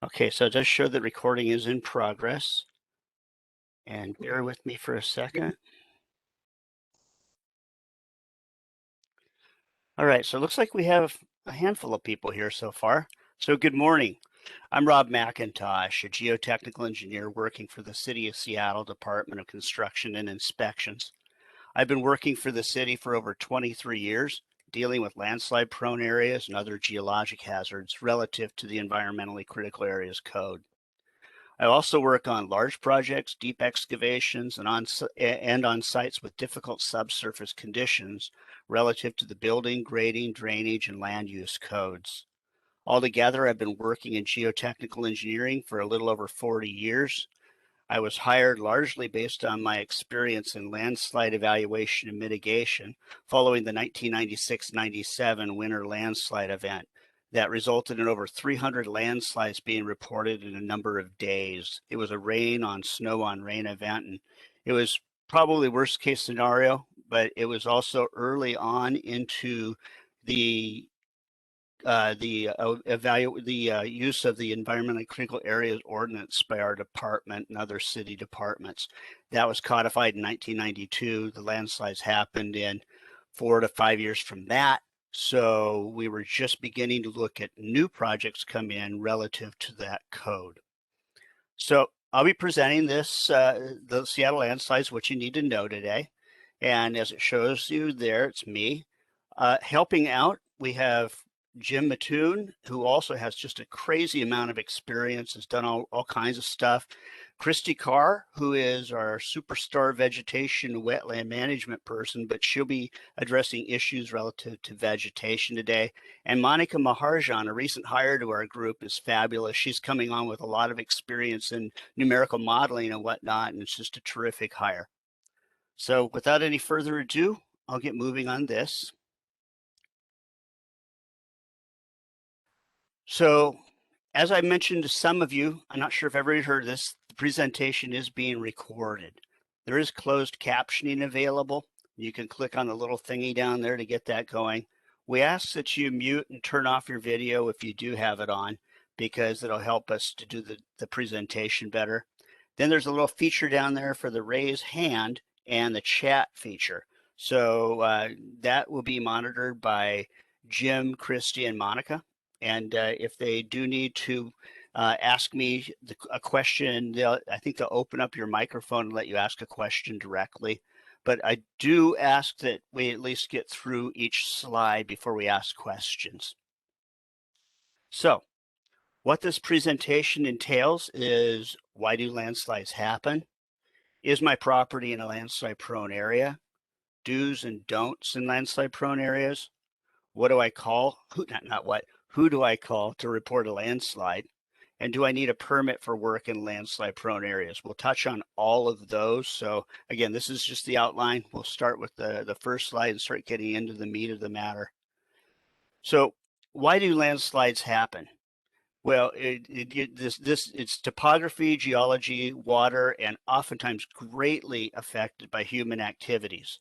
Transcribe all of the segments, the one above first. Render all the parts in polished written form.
Okay, so it does show that recording is in progress. And bear with me for a second. All right, so it looks like we have a handful of people here so far. So good morning. I'm Rob McIntosh, a geotechnical engineer working for the City of Seattle Department of Construction and Inspections. I've been working for the city for over 23 years, dealing with landslide prone areas and other geologic hazards relative to the environmentally critical areas code. I also work on large projects, deep excavations, and on sites with difficult subsurface conditions relative to the building, grading, drainage, and land use codes. Altogether, I've been working in geotechnical engineering for a little over 40 years. I was hired largely based on my experience in landslide evaluation and mitigation following the 1996-97 winter landslide event that resulted in over 300 landslides being reported in a number of days. It was a rain on snow on rain event, and it was probably worst case scenario, but it was also early on into the use of the environmentally critical areas ordinance by our department and other city departments. That was codified in 1992. The landslides happened in 4 to 5 years from that. So we were just beginning to look at new projects come in relative to that code. So I'll be presenting this, the Seattle landslides, what you need to know today. And as it shows you there, it's me. Helping out, we have Jim Mattoon, who also has just a crazy amount of experience, has done all kinds of stuff. Christy Carr, who is our superstar vegetation wetland management person, but she'll be addressing issues relative to vegetation today. And Monica Maharjan, a recent hire to our group, is fabulous. She's coming on with a lot of experience in numerical modeling and whatnot, and it's just a terrific hire. So without any further ado, I'll get moving on this. So as I mentioned to some of you, I'm not sure if everybody heard this, the presentation is being recorded. There is closed captioning available. You can click on the little thingy down there to get that going. We ask that you mute and turn off your video if you do have it on, because it'll help us to do the presentation better. Then there's a little feature down there for the raise hand and the chat feature. So that will be monitored by Jim, Christy, and Monica. And if they do need to ask me a question, I think they'll open up your microphone and let you ask a question directly. But I do ask that we at least get through each slide before we ask questions. So what this presentation entails is, why do landslides happen? Is my property in a landslide prone area? Do's and don'ts in landslide prone areas? What do I call? Who do I call to report a landslide? And do I need a permit for work in landslide prone areas? We'll touch on all of those. So again, this is just the outline. We'll start with the first slide and start getting into the meat of the matter. So why do landslides happen? Well, it's topography, geology, water, and oftentimes greatly affected by human activities.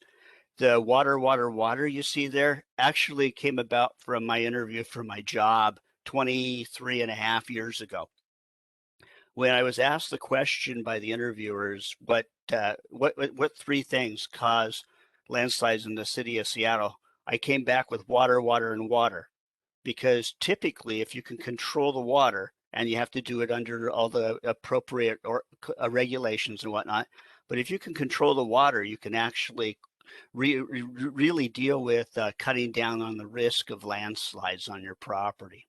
The water you see there actually came about from my interview for my job 23 and a half years ago. When I was asked the question by the interviewers, what three things cause landslides in the city of Seattle, I came back with water, water, and water. Because typically, if you can control the water, and you have to do it under all the appropriate regulations and whatnot, but if you can control the water, you can actually really deal with cutting down on the risk of landslides on your property.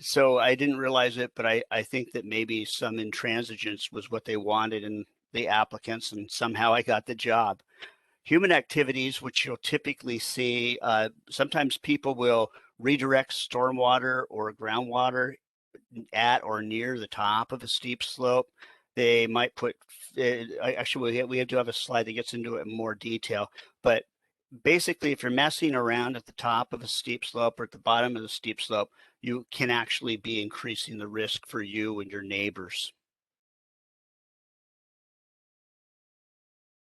So I didn't realize it, but I think that maybe some intransigence was what they wanted in the applicants, and somehow I got the job. Human activities, which you'll typically see, sometimes people will redirect stormwater or groundwater at or near the top of a steep slope. They might put, actually we have to have a slide that gets into it in more detail, but basically if you're messing around at the top of a steep slope or at the bottom of the steep slope, you can actually be increasing the risk for you and your neighbors.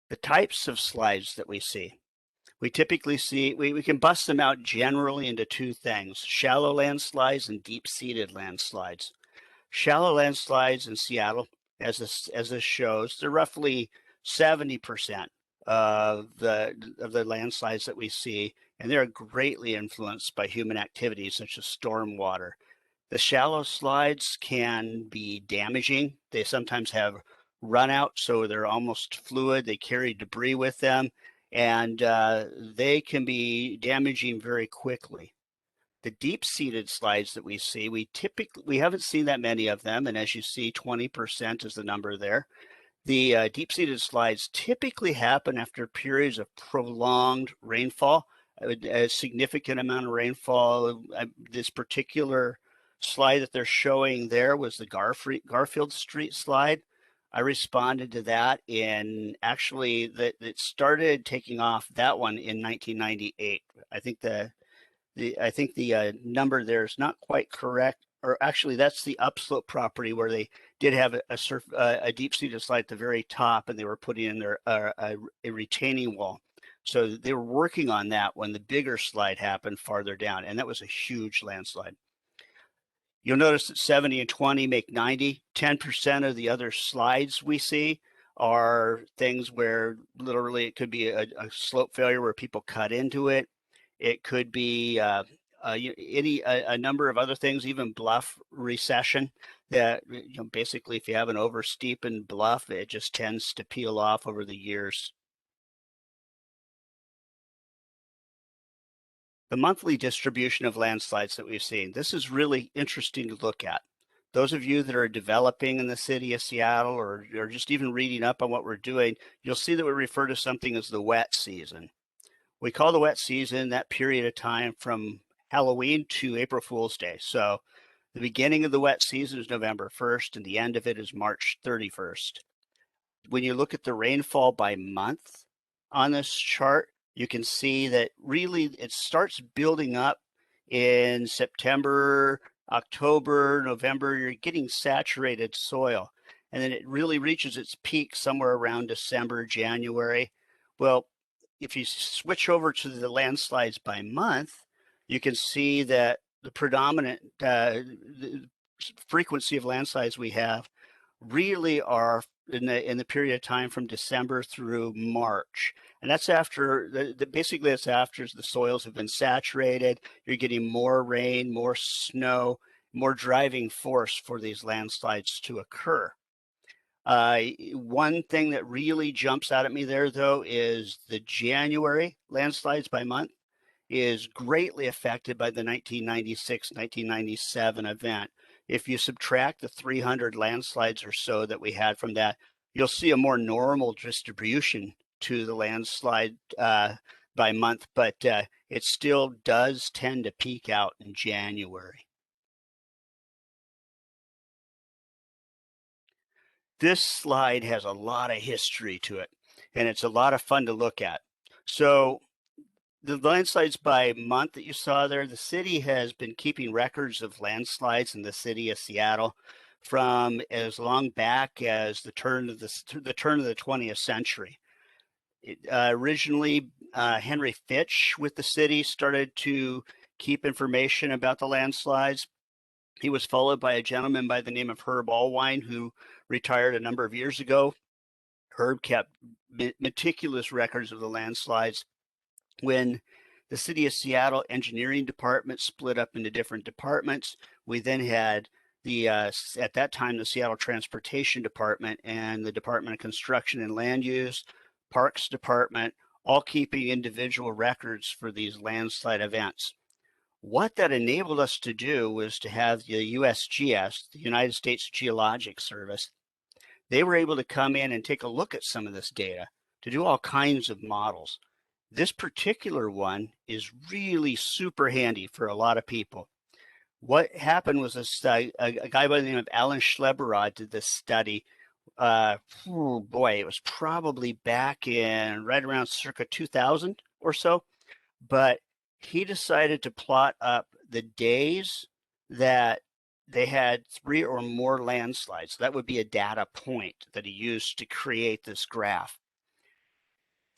The types of slides that we see. We typically see, we can bust them out generally into two things: shallow landslides and deep-seated landslides. Shallow landslides in Seattle, as this shows, they're roughly 70% of the landslides that we see, and they're greatly influenced by human activities such as stormwater. The shallow slides can be damaging. They sometimes have run out, so they're almost fluid. They carry debris with them, and they can be damaging very quickly. The deep-seated slides that we see, we haven't seen that many of them, and as you see, 20% is the number there. The deep-seated slides typically happen after periods of prolonged rainfall, a significant amount of rainfall. This particular slide that they're showing there was the Garfield Street slide. I responded to that in actually that it started taking off that one in 1998. I think the number there is not quite correct, or actually that's the upslope property where they did have a deep-seated slide at the very top, and they were putting in their a retaining wall. So they were working on that when the bigger slide happened farther down, and that was a huge landslide. You'll notice that 70 and 20 make 90. 10% of the other slides we see are things where literally it could be a slope failure where people cut into it. It could be a number of other things, even bluff recession. That basically, if you have an oversteepened bluff, it just tends to peel off over the years. The monthly distribution of landslides that we've seen. This is really interesting to look at. Those of you that are developing in the city of Seattle or just even reading up on what we're doing, you'll see that we refer to something as the wet season. We call the wet season that period of time from Halloween to April Fool's Day. So the beginning of the wet season is November 1st and the end of it is March 31st. When you look at the rainfall by month on this chart, you can see that really it starts building up in September, October, November. You're getting saturated soil. And then it really reaches its peak somewhere around December, January. Well, if you switch over to the landslides by month, you can see that the predominant the frequency of landslides we have really are in the period of time from December through March. And that's after, basically that's after the soils have been saturated. You're getting more rain, more snow, more driving force for these landslides to occur. One thing that really jumps out at me there, though, is the January landslides by month is greatly affected by the 1996-1997 event. If you subtract the 300 landslides or so that we had from that, you'll see a more normal distribution to the landslide by month, but it still does tend to peak out in January. This slide has a lot of history to it, and it's a lot of fun to look at. So the landslides by month that you saw there, the city has been keeping records of landslides in the city of Seattle from as long back as the turn of the 20th century. Originally, Henry Fitch with the city started to keep information about the landslides. He was followed by a gentleman by the name of Herb Allwine, who retired a number of years ago. Herb kept meticulous records of the landslides. When the city of Seattle engineering department split up into different departments, we then had at that time, the Seattle Transportation Department and the Department of Construction and Land Use, Parks Department, all keeping individual records for these landslide events. What that enabled us to do was to have the USGS, the United States Geologic Service. They were able to come in and take a look at some of this data to do all kinds of models. This particular one is really super handy for a lot of people. What happened was a guy by the name of Alan Schleberod did this study. Oh boy, it was probably back in right around circa 2000 or so, but he decided to plot up the days that they had 3 or more landslides. That would be a data point that he used to create this graph.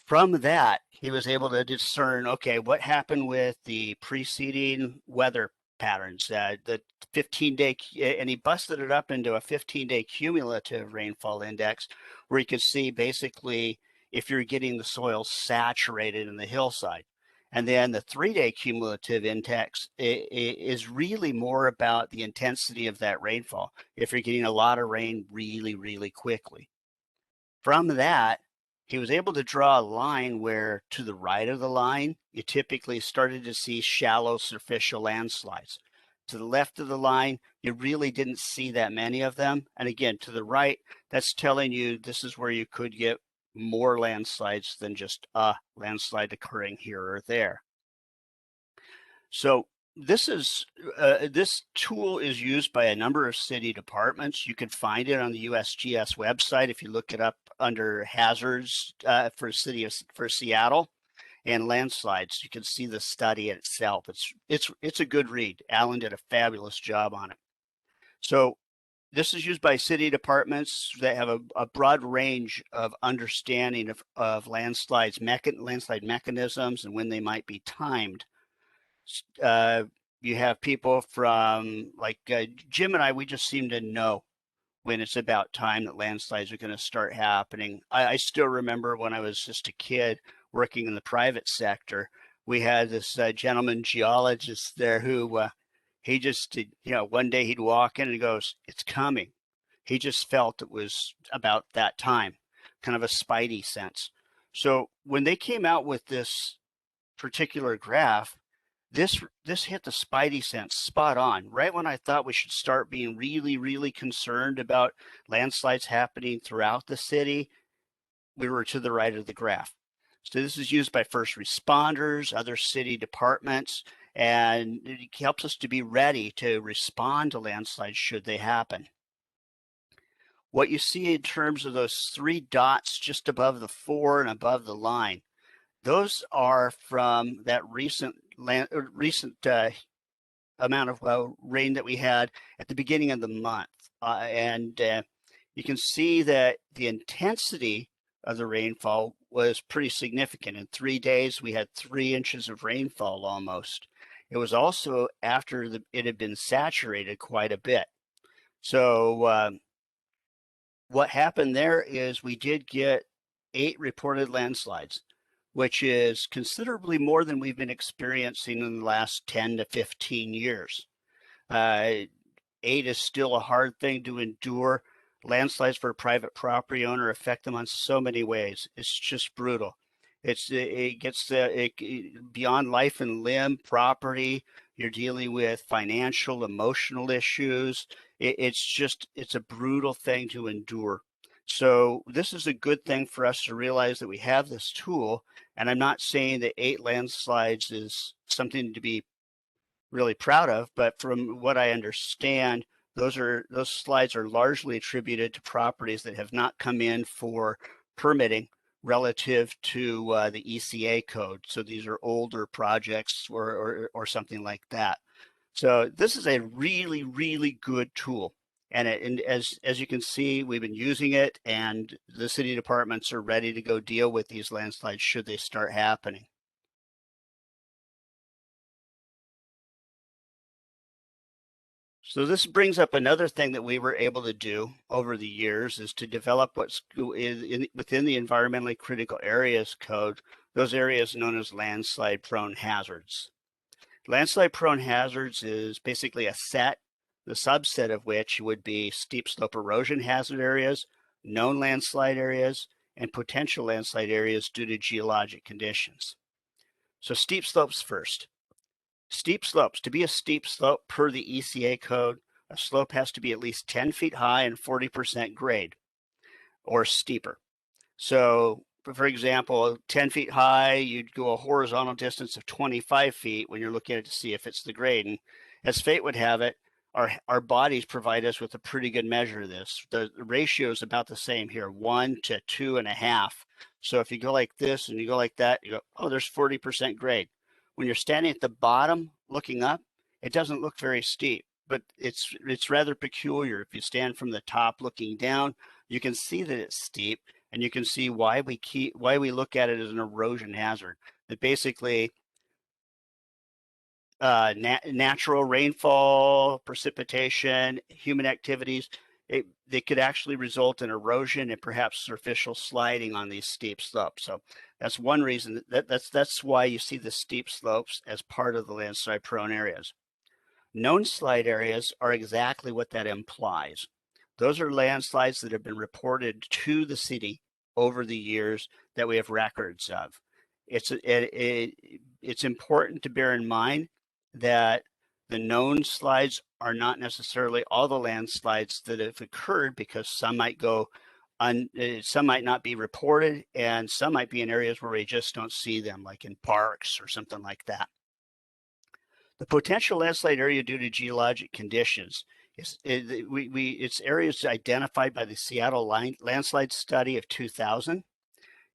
From that, he was able to discern, okay, what happened with the preceding weather patterns. The 15-day, and he busted it up into a 15-day cumulative rainfall index, where you could see basically if you're getting the soil saturated in the hillside. And then the 3-day cumulative index is really more about the intensity of that rainfall, if you're getting a lot of rain really, really quickly. From that, he was able to draw a line where to the right of the line, you typically started to see shallow superficial landslides. To the left of the line, you really didn't see that many of them. And again, to the right, that's telling you this is where you could get more landslides than just a landslide occurring here or there. So this tool is used by a number of city departments. You can find it on the USGS website if you look it up under hazards for Seattle and landslides. You can see the study itself. It's a good read. Alan did a fabulous job on it. So this is used by city departments that have a broad range of understanding of landslide mechanisms and when they might be timed. You have people from like Jim and I, we just seem to know when it's about time that landslides are going to start happening. I still remember when I was just a kid working in the private sector, we had this gentleman geologist there who he just, one day he'd walk in and he goes, "It's coming." He just felt it was about that time, kind of a spidey sense. So when they came out with this particular graph, this hit the spidey sense spot on. Right when I thought we should start being really, really concerned about landslides happening throughout the city, we were to the right of the graph. So this is used by first responders, other city departments, and it helps us to be ready to respond to landslides should they happen. What you see in terms of those 3 dots just above the 4 and above the line, those are from that recent amount of rain that we had at the beginning of the month. And you can see that the intensity of the rainfall was pretty significant. In 3 days, we had 3 inches of rainfall almost. It was also after it had been saturated quite a bit. So what happened there is we did get 8 reported landslides, which is considerably more than we've been experiencing in the last 10 to 15 years. 8 is still a hard thing to endure. Landslides for a private property owner affect them on so many ways. It's just brutal. It gets beyond life and limb property. You're dealing with financial, emotional issues. It's a brutal thing to endure. So this is a good thing for us to realize that we have this tool. And I'm not saying that 8 landslides is something to be really proud of, but from what I understand, those slides are largely attributed to properties that have not come in for permitting relative to the ECA code. So these are older projects or something like that. So this is a really, really good tool. And as you can see, we've been using it, and the city departments are ready to go deal with these landslides should they start happening. So this brings up another thing that we were able to do over the years is to develop what's within the environmentally critical areas code, those areas known as landslide prone hazards. Landslide prone hazards is basically a set, the subset of which would be steep slope erosion hazard areas, known landslide areas, and potential landslide areas due to geologic conditions. So steep slopes first. Steep slopes. To be a steep slope per the ECA code, a slope has to be at least 10 feet high and 40% grade or steeper. So for example, 10 feet high, you'd go a horizontal distance of 25 feet when you're looking at it to see if it's the grade. And as fate would have it, our bodies provide us with a pretty good measure of this. The ratio is about the same here, 1 to 2.5. So if you go like this and you go like that, you go, oh, there's 40% grade. When you're standing at the bottom looking up, it doesn't look very steep, but it's rather peculiar. If you stand from the top looking down, you can see that it's steep, and you can see why we look at it as an erosion hazard. That basically natural rainfall, precipitation, human activities, they could actually result in erosion and perhaps superficial sliding on these steep slopes. So that's one reason that's why you see the steep slopes as part of the landslide prone areas. Known slide areas are exactly what that implies. Those are landslides that have been reported to the city over the years that we have records of. It's important to bear in mind that the known slides are not necessarily all the landslides that have occurred, because some might some might not be reported, and some might be in areas where we just don't see them, like in parks or something like that. The potential landslide area due to geologic conditions it's areas identified by the Seattle Landslide Study of 2000.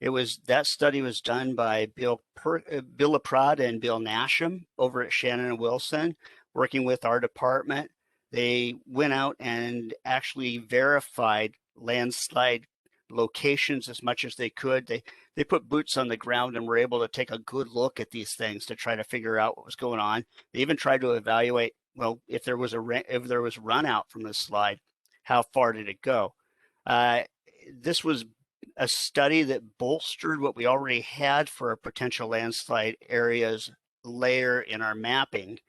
That study was done by Bill Laprade and Bill Nasham over at Shannon and Wilson, working with our department. They went out and actually verified landslide locations as much as they could. They put boots on the ground and were able to take a good look at these things to try to figure out what was going on. They even tried to evaluate, well, if there was run out from the slide, how far did it go? This was a study that bolstered what we already had for a potential landslide areas layer in our mapping,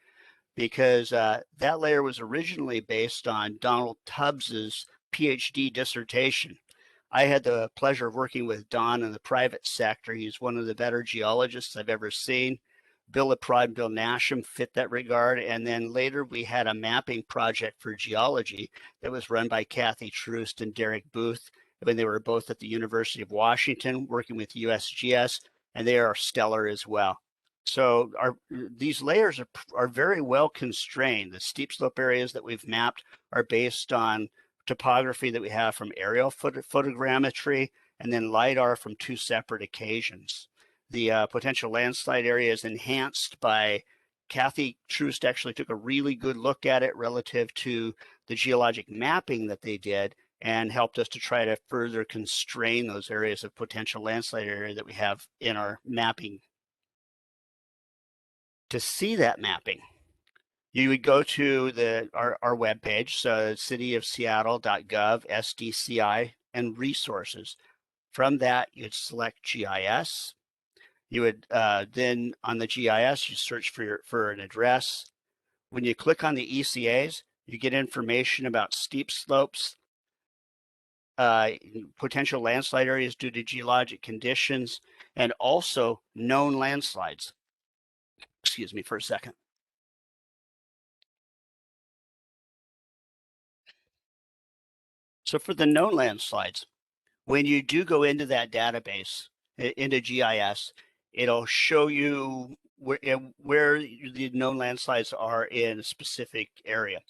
because that layer was originally based on Donald Tubbs's PhD dissertation. I had the pleasure of working with Don in the private sector. He's one of the better geologists I've ever seen. Bill Laprade and Bill Nasham fit that regard. And then later we had a mapping project for geology that was run by Kathy Troost and Derek Booth when they were both at the University of Washington working with USGS, and they are stellar as well. So these layers are very well constrained. The steep slope areas that we've mapped are based on topography that we have from aerial photogrammetry and then LiDAR from two separate occasions. The potential landslide area is enhanced by Kathy Troost actually took a really good look at it relative to the geologic mapping that they did and helped us to try to further constrain those areas of potential landslide area that we have in our mapping. To see that mapping, you would go to our webpage, so cityofseattle.gov, SDCI, and resources. From that, you'd select GIS. You would then on the GIS, you search for an address. When you click on the ECAs, you get information about steep slopes, potential landslide areas due to geologic conditions, and also known landslides. Excuse me for a second. So for the known landslides, when you do go into that database, into GIS, it'll show you where the known landslides are in a specific area.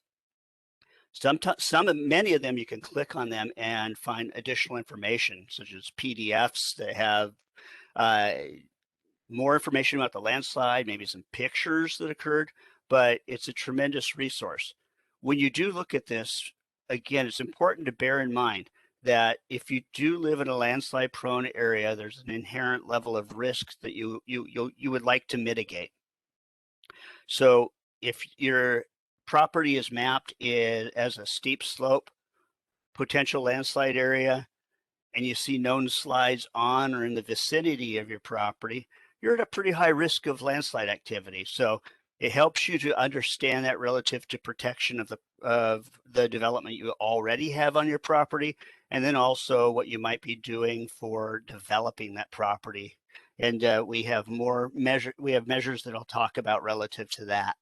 Many of them you can click on them and find additional information, such as PDFs that have more information about the landslide, maybe some pictures that occurred, but it's a tremendous resource. When you do look at this, again, it's important to bear in mind that if you do live in a landslide prone area, there's an inherent level of risk that you would like to mitigate. So if your property is mapped as a steep slope potential landslide area, and you see known slides on or in the vicinity of your property, you're at a pretty high risk of landslide activity. So it helps you to understand that relative to protection of the development you already have on your property, and then also what you might be doing for developing that property. And we have measures that I'll talk about relative to that.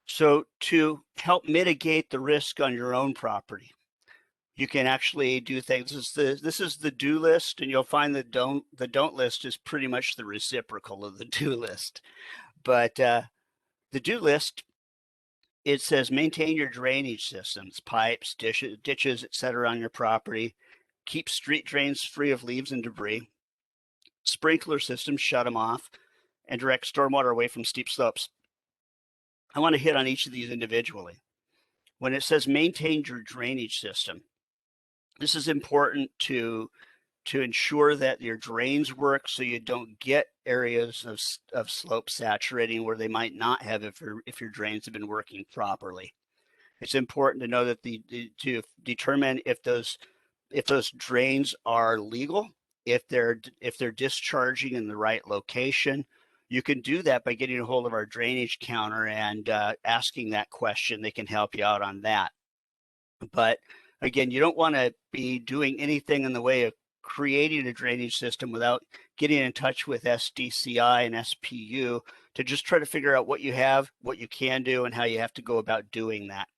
So to help mitigate the risk on your own property, you can actually do things. This is the do list, and you'll find the don't list is pretty much the reciprocal of the do list. But the do list, it says maintain your drainage systems, pipes, ditches, etc. on your property. Keep street drains free of leaves and debris. Sprinkler systems, shut them off, and direct stormwater away from steep slopes. I want to hit on each of these individually. When it says maintain your drainage system, this is important to to ensure that your drains work so you don't get areas of slope saturating where they might not have if your drains have been working properly. It's important to know that to determine if those drains are legal, if they're discharging in the right location. You can do that by getting a hold of our drainage counter and asking that question. They can help you out on that. But again, you don't want to be doing anything in the way of creating a drainage system without getting in touch with SDCI and SPU to just try to figure out what you have, what you can do, and how you have to go about doing that.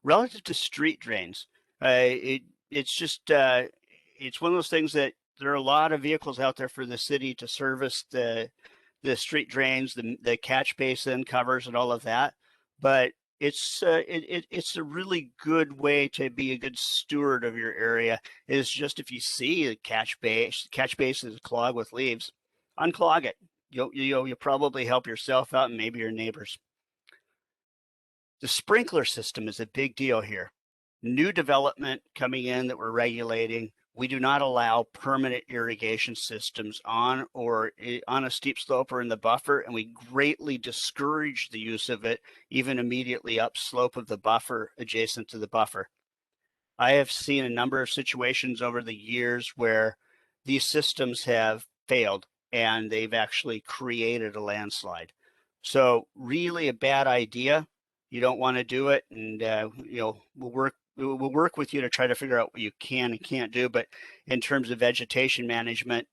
Relative to street drains, it's just it's one of those things that there are a lot of vehicles out there for the city to service the street drains, the catch basin covers, and all of that. But it's a really good way to be a good steward of your area. Is just if you see a catch basin is clogged with leaves, unclog it. You'll probably help yourself out and maybe your neighbors. The sprinkler system is a big deal here. New development coming in that we're regulating. We do not allow permanent irrigation systems on a steep slope or in the buffer, and we greatly discourage the use of it even immediately upslope of the buffer, adjacent to the buffer. I have seen a number of situations over the years where these systems have failed and they've actually created a landslide. So really a bad idea. You don't want to do it, and we'll work with you to try to figure out what you can and can't do. But in terms of vegetation management,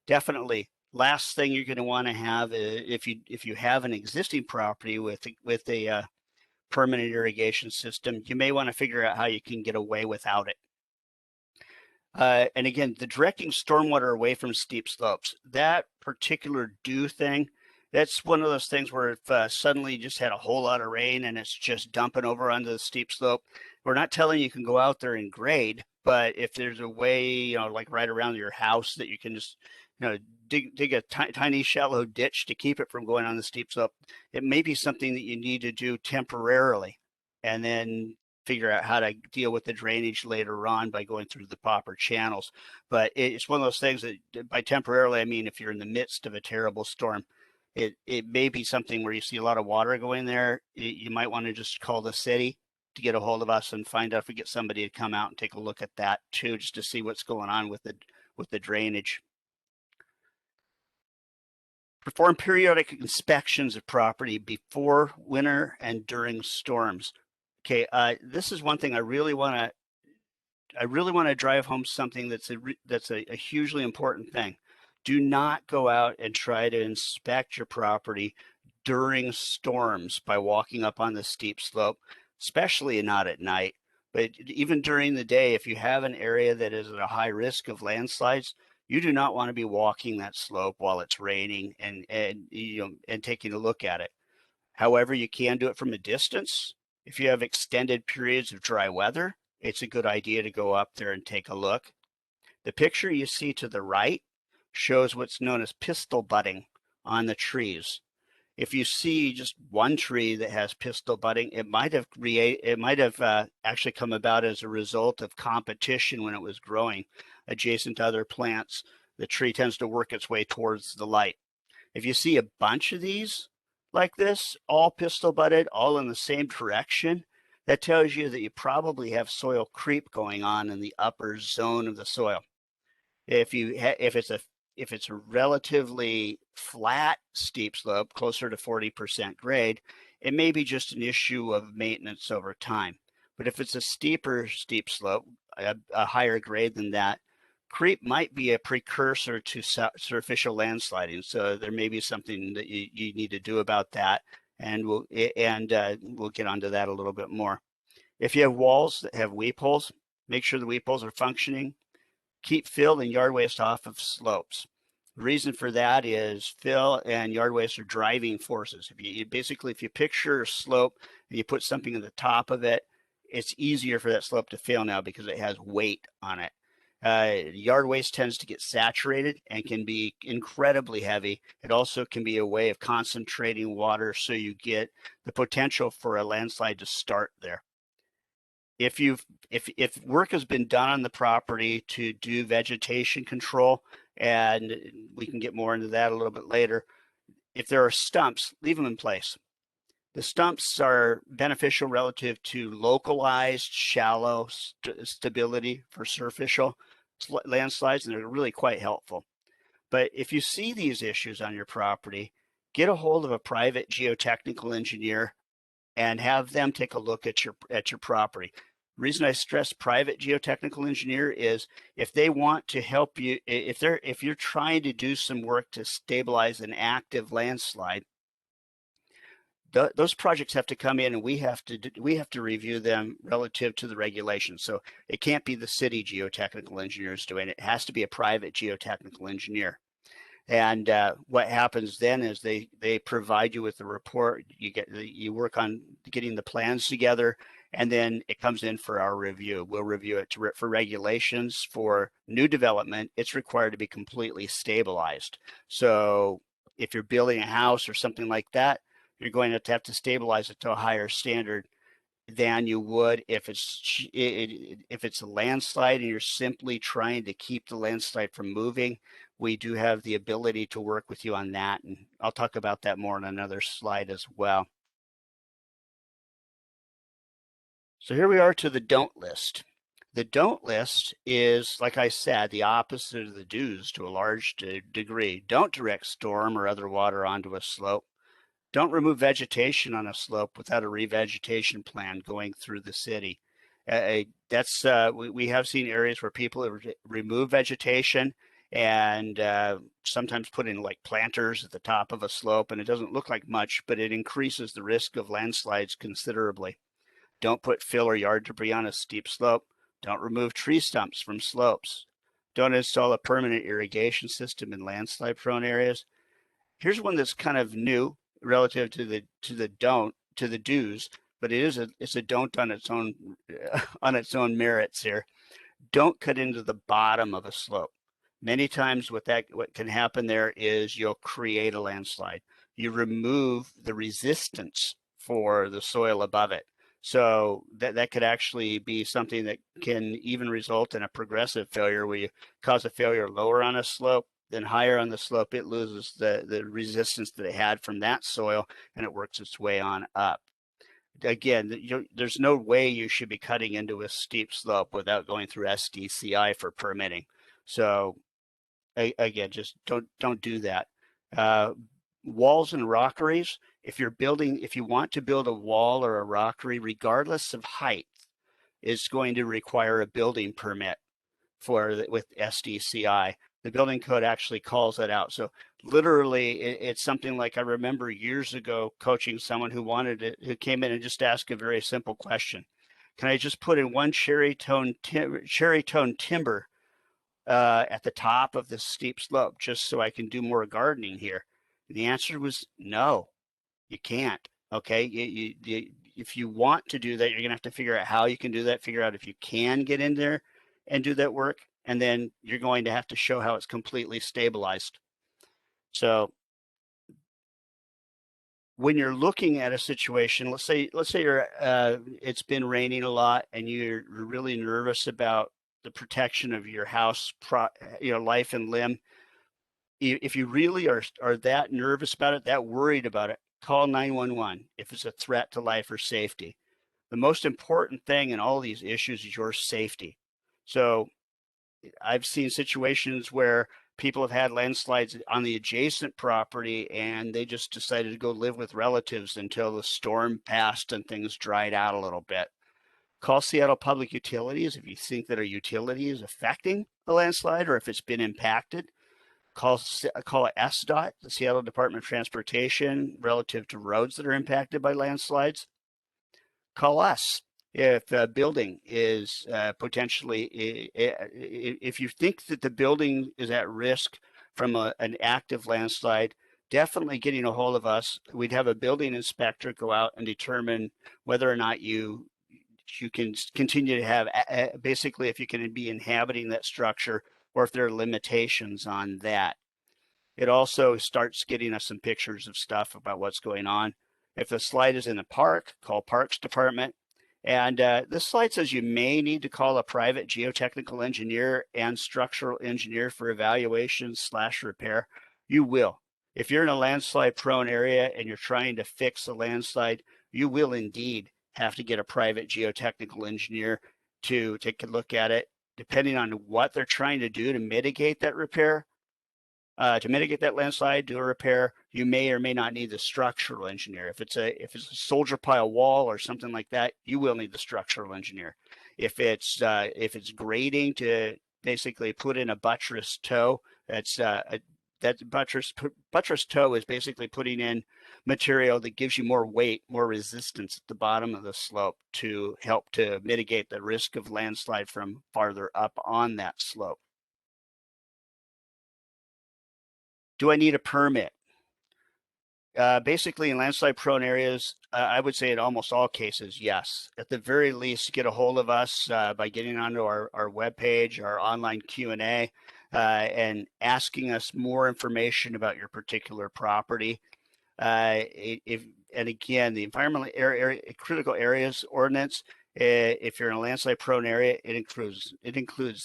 definitely last thing you're going to want to have if you have an existing property with a permanent irrigation system, you may want to figure out how you can get away without it. And again, the directing stormwater away from steep slopes, that particular thing, that's one of those things where if suddenly you just had a whole lot of rain and it's just dumping over onto the steep slope, we're not telling you can go out there and grade, but if there's a way, like right around your house that you can just, dig a tiny shallow ditch to keep it from going on the steep slope, it may be something that you need to do temporarily, and then figure out how to deal with the drainage later on by going through the proper channels. But it's one of those things that by temporarily, I mean if you're in the midst of a terrible storm. It may be something where you see a lot of water going there. You might want to just call the city to get a hold of us and find out if we get somebody to come out and take a look at that too, just to see what's going on with the drainage. Perform periodic inspections of property before winter and during storms. Okay, this is one thing I really want to drive home, something that's a hugely important thing. Do not go out and try to inspect your property during storms by walking up on the steep slope, especially not at night. But even during the day, if you have an area that is at a high risk of landslides, you do not want to be walking that slope while it's raining and taking a look at it. However, you can do it from a distance. If you have extended periods of dry weather, it's a good idea to go up there and take a look. The picture you see to the right shows what's known as pistol budding on the trees. If you see just one tree that has pistol budding, it might have actually come about as a result of competition when it was growing adjacent to other plants. The tree tends to work its way towards the light. If you see a bunch of these like this, all pistol budded, all in the same direction, that tells you that you probably have soil creep going on in the upper zone of the soil. If it's a relatively flat steep slope, closer to 40% grade, it may be just an issue of maintenance over time. But if it's a steep slope, a higher grade than that, creep might be a precursor to superficial landsliding. So there may be something that you need to do about that, and we'll get onto that a little bit more. If you have walls that have weep holes, make sure the weep holes are functioning. Keep fill and yard waste off of slopes. The reason for that is fill and yard waste are driving forces. If you picture a slope and you put something at the top of it, it's easier for that slope to fail now because it has weight on it. Yard waste tends to get saturated and can be incredibly heavy. It also can be a way of concentrating water so you get the potential for a landslide to start there. if work has been done on the property to do vegetation control, and we can get more into that a little bit later, if there are stumps, leave them in place. The stumps are beneficial relative to localized shallow stability for superficial landslides, and they're really quite helpful. But if you see these issues on your property, get a hold of a private geotechnical engineer and have them take a look at your property. The reason I stress private geotechnical engineer is if they want to help you, if you're trying to do some work to stabilize an active landslide, those projects have to come in, and we have to review them relative to the regulations. So it can't be the city geotechnical engineers doing it. It has to be a private geotechnical engineer. And what happens then is they provide you with the report. You work on getting the plans together, and then it comes in for our review. We'll review it for regulations for new development. It's required to be completely stabilized. So if you're building a house or something like that, you're going to have to stabilize it to a higher standard than you would if it's a landslide and you're simply trying to keep the landslide from moving. We do have the ability to work with you on that, and I'll talk about that more on another slide as well. So here we are to the don't list. The don't list is, like I said, the opposite of the do's to a large degree. Don't direct storm or other water onto a slope. Don't remove vegetation on a slope without a revegetation plan going through the city. We have seen areas where people have removed vegetation and sometimes put in like planters at the top of a slope, and it doesn't look like much, but it increases the risk of landslides considerably. Don't put fill or yard debris on a steep slope. Don't remove tree stumps from slopes. Don't install a permanent irrigation system in landslide prone areas. Here's one that's kind of new relative to the do's, but it's a don't on its own merits here. Don't cut into the bottom of a slope. Many times what can happen there is you'll create a landslide. You remove the resistance for the soil above it. So that could actually be something that can even result in a progressive failure where you cause a failure lower on a slope, then higher on the slope, it loses the resistance that it had from that soil, and it works its way on up. Again, there's no way you should be cutting into a steep slope without going through SDCI for permitting. So again, just don't do that. Walls and rockeries, if you want to build a wall or a rockery, regardless of height, is going to require a building permit with SDCI. The building code actually calls that out. So literally, it's something like I remember years ago coaching someone who came in and just asked a very simple question: can I just put in one cherry tone timber at the top of this steep slope just so I can do more gardening here? And the answer was no, you can't. Okay, if you want to do that, you're gonna have to figure out how you can do that, figure out if you can get in there and do that work, and then you're going to have to show how it's completely stabilized. So when you're looking at a situation, let's say it's been raining a lot and you're really nervous about the protection of your house, life and limb. If you really are that nervous about it, that worried about it, call 911 if it's a threat to life or safety. The most important thing in all these issues is your safety. So I've seen situations where people have had landslides on the adjacent property and they just decided to go live with relatives until the storm passed and things dried out a little bit. Call Seattle Public Utilities if you think that a utility is affecting a landslide or if it's been impacted. Call SDOT, the Seattle Department of Transportation, relative to roads that are impacted by landslides. Call us if a building is potentially, if you think that the building is at risk from an active landslide, definitely getting a hold of us. We'd have a building inspector go out and determine whether or not you can continue to have, basically if you can be inhabiting that structure or if there are limitations on that. It also starts getting us some pictures of stuff about what's going on. If the slide is in the park, call Parks Department. And this slide says you may need to call a private geotechnical engineer and structural engineer for evaluation/repair. You will. If you're in a landslide prone area and you're trying to fix a landslide, you will indeed have to get a private geotechnical engineer to take a look at it, depending on what they're trying to do to mitigate that repair. To mitigate that landslide, do a repair, you may or may not need the structural engineer. If it's a soldier pile wall or something like that, you will need the structural engineer. If it's grading to basically put in a buttress toe, that buttress toe is basically putting in material that gives you more weight, more resistance at the bottom of the slope to help to mitigate the risk of landslide from farther up on that slope. Do I need a permit? Basically, in landslide prone areas, I would say in almost all cases, yes. At the very least, get a hold of us by getting onto our webpage, our online Q&A, and asking us more information about your particular property. And again, the environmental critical areas ordinance, if you're in a landslide prone area, it includes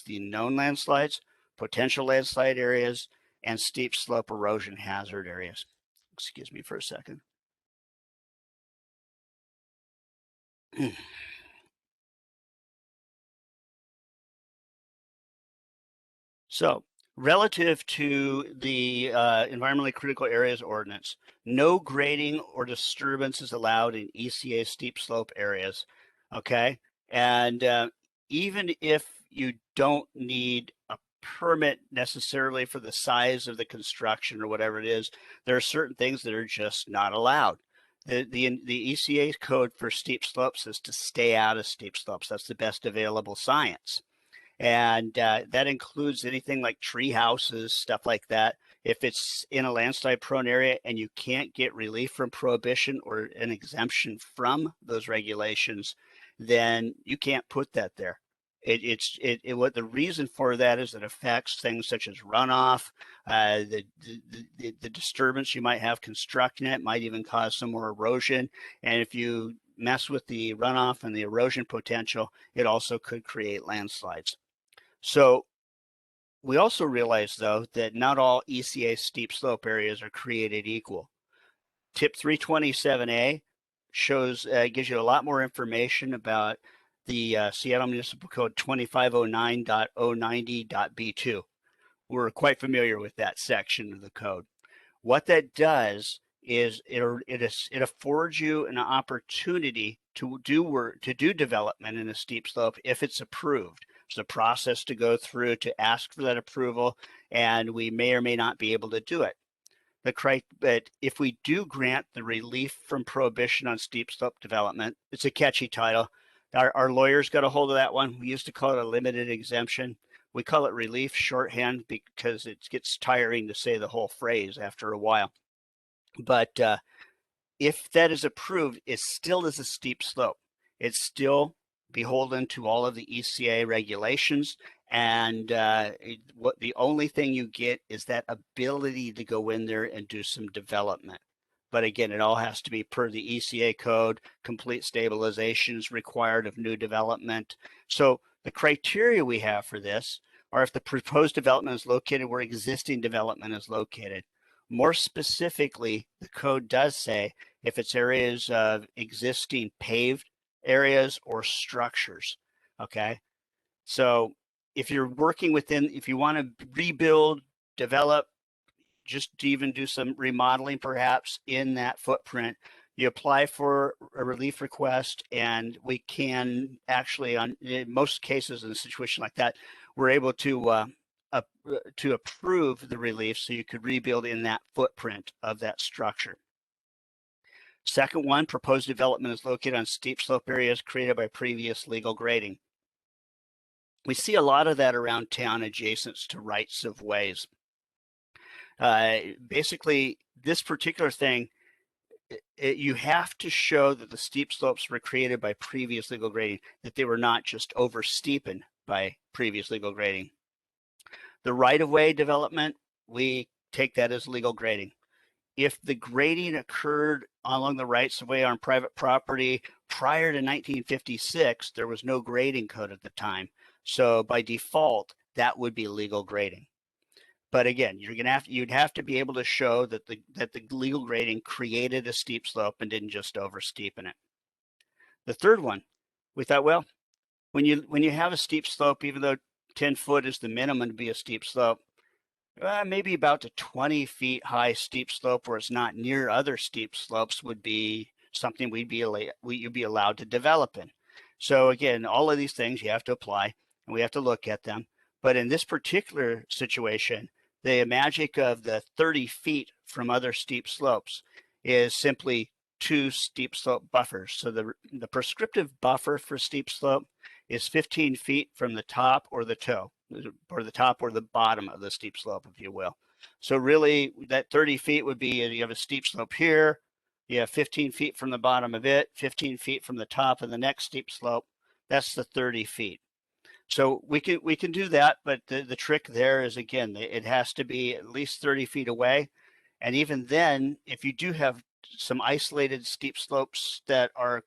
the known landslides, potential landslide areas, and steep slope erosion hazard areas. Excuse me for a second. So, relative to the environmentally critical areas ordinance, no grading or disturbance is allowed in ECA steep slope areas. Okay, and even if you don't need a permit necessarily for the size of the construction or whatever it is, there are certain things that are just not allowed. The ECA code for steep slopes is to stay out of steep slopes. That's the best available science. And that includes anything like tree houses, stuff like that. If it's in a landslide prone area and you can't get relief from prohibition or an exemption from those regulations, then you can't put that there. What the reason for that is it affects things such as runoff, the disturbance you might have constructing it might even cause some more erosion. And if you mess with the runoff and the erosion potential, it also could create landslides. So we also realize, though, that not all ECA steep slope areas are created equal. Tip 327A gives you a lot more information about the Seattle Municipal Code 2509.090.B2. We're quite familiar with that section of the code. What that does is it affords you an opportunity to do development in a steep slope if it's approved. There's a process to go through to ask for that approval, and we may or may not be able to do it. But if we do grant the relief from prohibition on steep slope development, it's a catchy title. Our lawyers got a hold of that one. We used to call it a limited exemption. We call it relief shorthand because it gets tiring to say the whole phrase after a while. But if that is approved, it still is a steep slope. It's still beholden to all of the ECA regulations. And what the only thing you get is that ability to go in there and do some development. But again, it all has to be per the ECA code. Complete stabilization is required of new development. So the criteria we have for this are if the proposed development is located where existing development is located. More specifically, the code does say if it's areas of existing paved areas or structures. Okay, so if you're working within, if you want to rebuild, develop, just to even do some remodeling perhaps in that footprint, you apply for a relief request, and we can actually, in most cases in a situation like that, we're able to approve the relief so you could rebuild in that footprint of that structure. Second one, proposed development is located on steep slope areas created by previous legal grading. We see a lot of that around town adjacent to rights of ways. Basically, this particular thing, you have to show that the steep slopes were created by previous legal grading, that they were not just over steepened by previous legal grading. The right-of-way development, we take that as legal grading. If the grading occurred along the rights of way on private property prior to 1956, there was no grading code at the time. So by default, that would be legal grading. But again, you'd have to be able to show that the legal grading created a steep slope and didn't just oversteepen it. The third one, we thought, well, when you have a steep slope, even though 10 foot is the minimum to be a steep slope, maybe about a 20 feet high steep slope where it's not near other steep slopes would be something you'd be allowed to develop in. So again, all of these things you have to apply and we have to look at them. But in this particular situation, the magic of the 30 feet from other steep slopes is simply 2 steep slope buffers. So the prescriptive buffer for steep slope is 15 feet from the top or the toe, or the top or the bottom of the steep slope, if you will. So really that 30 feet would be, you have a steep slope here, you have 15 feet from the bottom of it, 15 feet from the top of the next steep slope. That's the 30 feet. So we can do that, but the trick there is, again, it has to be at least 30 feet away. And even then, if you do have some isolated steep slopes that are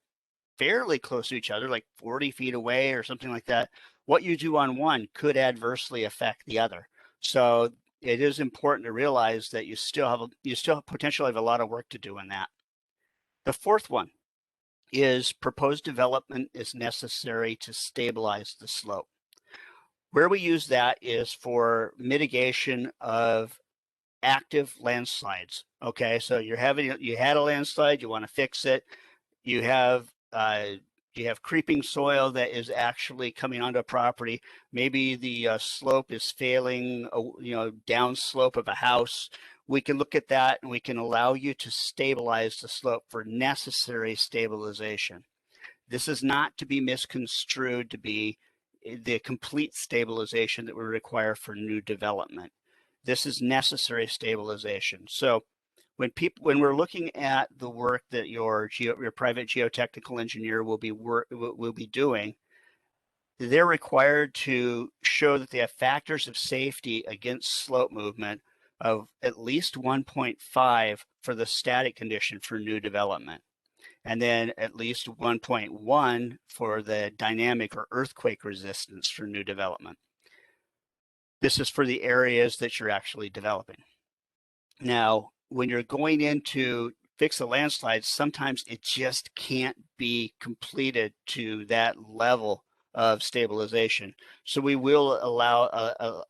fairly close to each other, like 40 feet away or something like that, what you do on one could adversely affect the other. So it is important to realize that you still potentially have a lot of work to do in that. The fourth one is proposed development is necessary to stabilize the slope. Where we use that is for mitigation of active landslides. Okay, so you had a landslide, you want to fix it. You have creeping soil that is actually coming onto a property. Maybe the slope is failing, down slope of a house. We can look at that and we can allow you to stabilize the slope for necessary stabilization. This is not to be misconstrued to be the complete stabilization that we require for new development. This is necessary stabilization. So when we're looking at the work that your private geotechnical engineer will be doing, they're required to show that they have factors of safety against slope movement of at least 1.5 for the static condition for new development, and then at least 1.1 for the dynamic or earthquake resistance for new development. This is for the areas that you're actually developing. Now, when you're going in to fix a landslide, sometimes it just can't be completed to that level of stabilization. So we will allow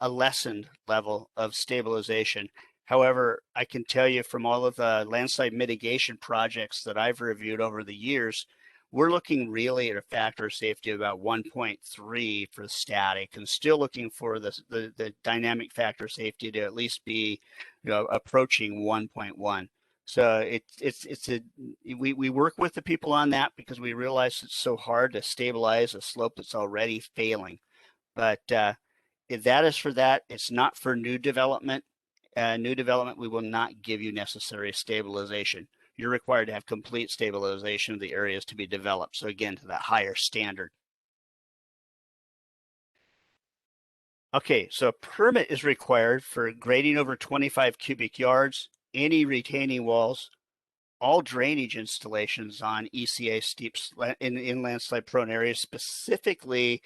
a lessened level of stabilization. However, I can tell you from all of the landslide mitigation projects that I've reviewed over the years, we're looking really at a factor of safety of about 1.3 for static, and still looking for the dynamic factor of safety to at least be, approaching 1.1. So we work with the people on that because we realize it's so hard to stabilize a slope that's already failing. But if that is for that, it's not for new development. New development, we will not give you necessary stabilization. You're required to have complete stabilization of the areas to be developed. So again, to that higher standard. Okay, so a permit is required for grading over 25 cubic yards, any retaining walls, all drainage installations on ECA steeps in landslide prone areas, specifically,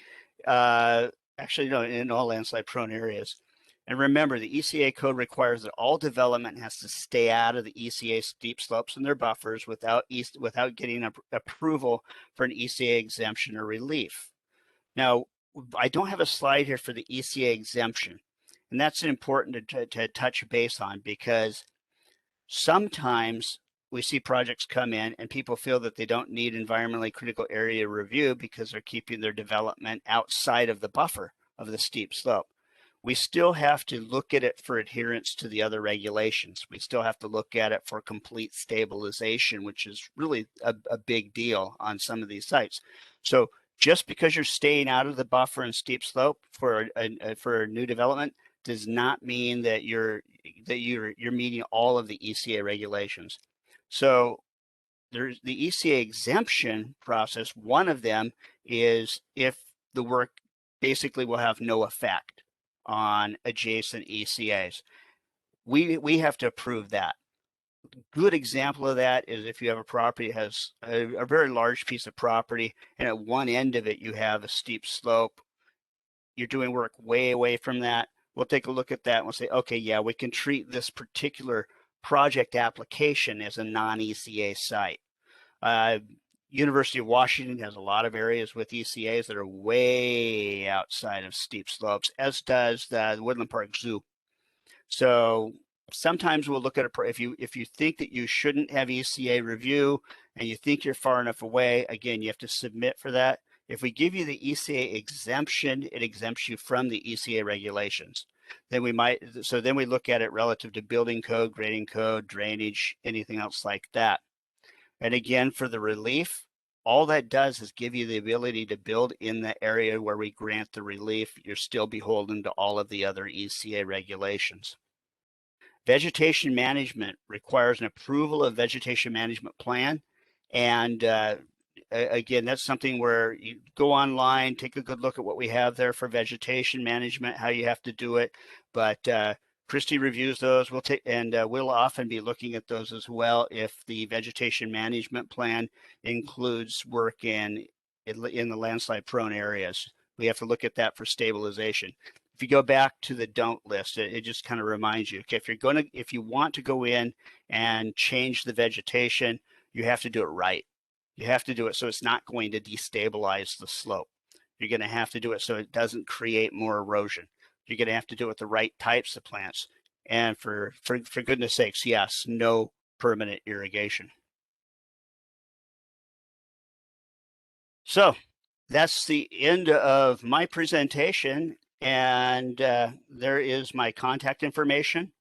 actually, no, in all landslide prone areas. And remember, the ECA code requires that all development has to stay out of the ECA steep slopes and their buffers without getting approval for an ECA exemption or relief. Now, I don't have a slide here for the ECA exemption, and that's important to touch base on, because sometimes we see projects come in and people feel that they don't need environmentally critical area review because they're keeping their development outside of the buffer of the steep slope. We still have to look at it for adherence to the other regulations. We still have to look at it for complete stabilization, which is really a big deal on some of these sites. So just because you're staying out of the buffer and steep slope for a new development does not mean that you're meeting all of the ECA regulations. So there's the ECA exemption process. One of them is if the work basically will have no effect on adjacent ECAs. We have to approve that. Good example of that is if you have a property that has a very large piece of property, and at one end of it you have a steep slope. You're doing work way away from that. We'll take a look at that and we'll say, okay, yeah, we can treat this particular project application as a non-ECA site. Uh, University of Washington has a lot of areas with ECAs that are way outside of steep slopes, as does the Woodland Park Zoo. So sometimes we'll look at it if you think that you shouldn't have ECA review and you think you're far enough away, again, you have to submit for that. If we give you the ECA exemption, it exempts you from the ECA regulations. Then we look at it relative to building code, grading code, drainage, anything else like that. And again, for the relief, all that does is give you the ability to build in the area where we grant the relief. You're still beholden to all of the other ECA regulations. Vegetation management requires an approval of vegetation management plan. And again, that's something where you go online, take a good look at what we have there for vegetation management, how you have to do it. But Christy reviews those. We'll often be looking at those as well if the vegetation management plan includes work in the landslide prone areas. We have to look at that for stabilization. If you go back to the don't list, it just kind of reminds you, okay, if you want to go in and change the vegetation, you have to do it right. You have to do it so it's not going to destabilize the slope. You're going to have to do it so it doesn't create more erosion. You're going to have to do it with the right types of plants. And for goodness sakes, yes, no permanent irrigation. So that's the end of my presentation. And there is my contact information.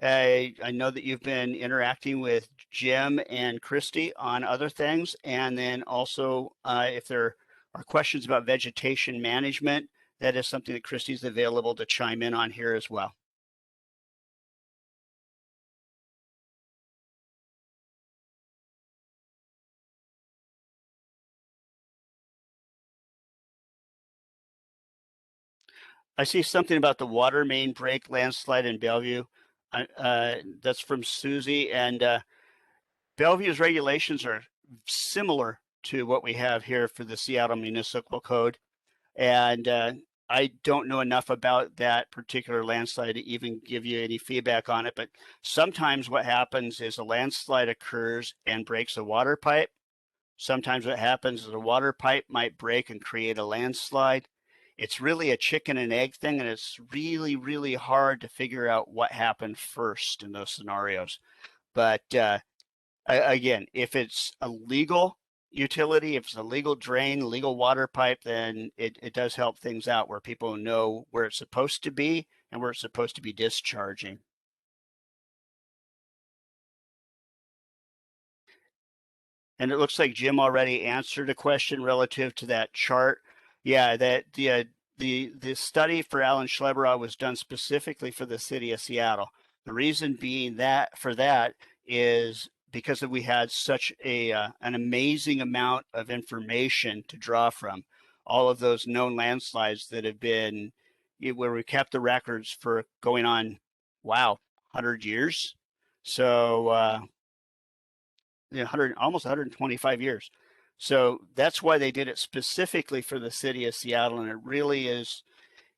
I know that you've been interacting with Jim and Christy on other things. And then also, if there are questions about vegetation management, that is something that Christy's available to chime in on here as well. I see something about the water main break landslide in Bellevue. That's from Susie. And Bellevue's regulations are similar to what we have here for the Seattle Municipal Code. And I don't know enough about that particular landslide to even give you any feedback on it. But sometimes what happens is a landslide occurs and breaks a water pipe. Sometimes what happens is a water pipe might break and create a landslide. It's really a chicken and egg thing, and it's really, really hard to figure out what happened first in those scenarios. But again, if it's a legal utility, if it's a legal drain, legal water pipe, then it does help things out where people know where it's supposed to be and where it's supposed to be discharging. And it looks like Jim already answered a question relative to that chart. Yeah, that the study for Alan Schleberau was done specifically for the city of Seattle. The reason being that for that is because we had such an amazing amount of information to draw from. All of those known landslides that have been where we kept the records for going on, wow, 100 years. So 100, almost 125 years. So that's why they did it specifically for the city of Seattle. And it really is,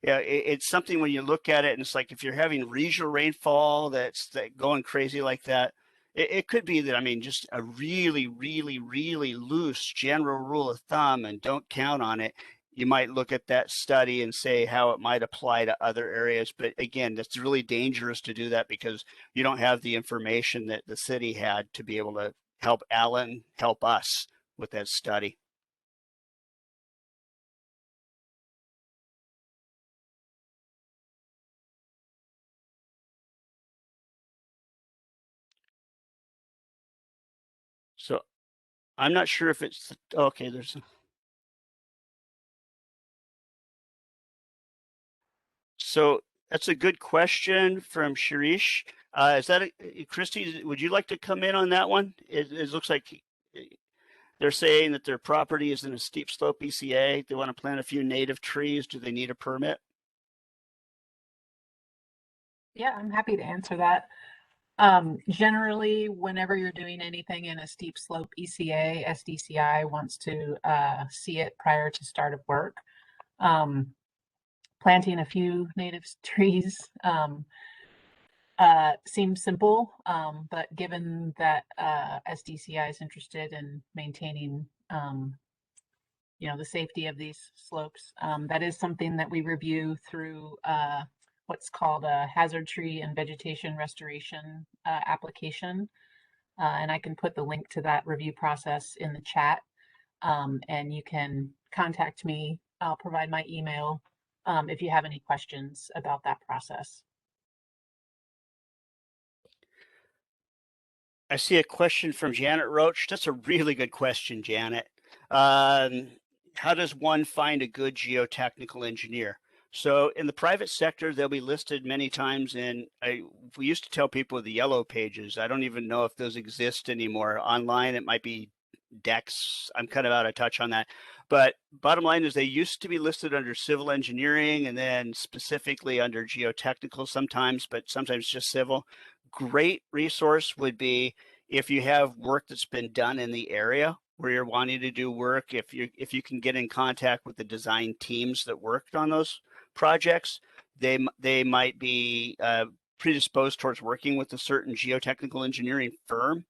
yeah, it's something when you look at it and it's like if you're having regional rainfall that's going crazy like that, it could be that, I mean, just a really, really, really loose general rule of thumb, and don't count on it. You might look at that study and say how it might apply to other areas. But again, that's really dangerous to do that because you don't have the information that the city had to be able to help Alan help us with that study. So I'm not sure if it's okay. So that's a good question from Shirish. Is that Christy? Would you like to come in on that one? It looks like they're saying that their property is in a steep slope ECA. They want to plant a few native trees. Do they need a permit? Yeah, I'm happy to answer that. Generally, whenever you're doing anything in a steep slope, ECA, SDCI wants to see it prior to start of work. Planting a few native trees seems simple, but given that SDCI is interested in maintaining the safety of these slopes, that is something that we review through what's called a hazard tree and vegetation restoration application. And I can put the link to that review process in the chat. And you can contact me. I'll provide my email if you have any questions about that process. I see a question from Janet Roach. That's a really good question, Janet. How does one find a good geotechnical engineer? So in the private sector, they'll be listed many times we used to tell people the yellow pages. I don't even know if those exist anymore. Online, it might be decks. I'm kind of out of touch on that. But bottom line is they used to be listed under civil engineering and then specifically under geotechnical sometimes, but sometimes just civil. Great resource would be if you have work that's been done in the area where you're wanting to do work, if you can get in contact with the design teams that worked on those projects, they might be predisposed towards working with a certain geotechnical engineering firm.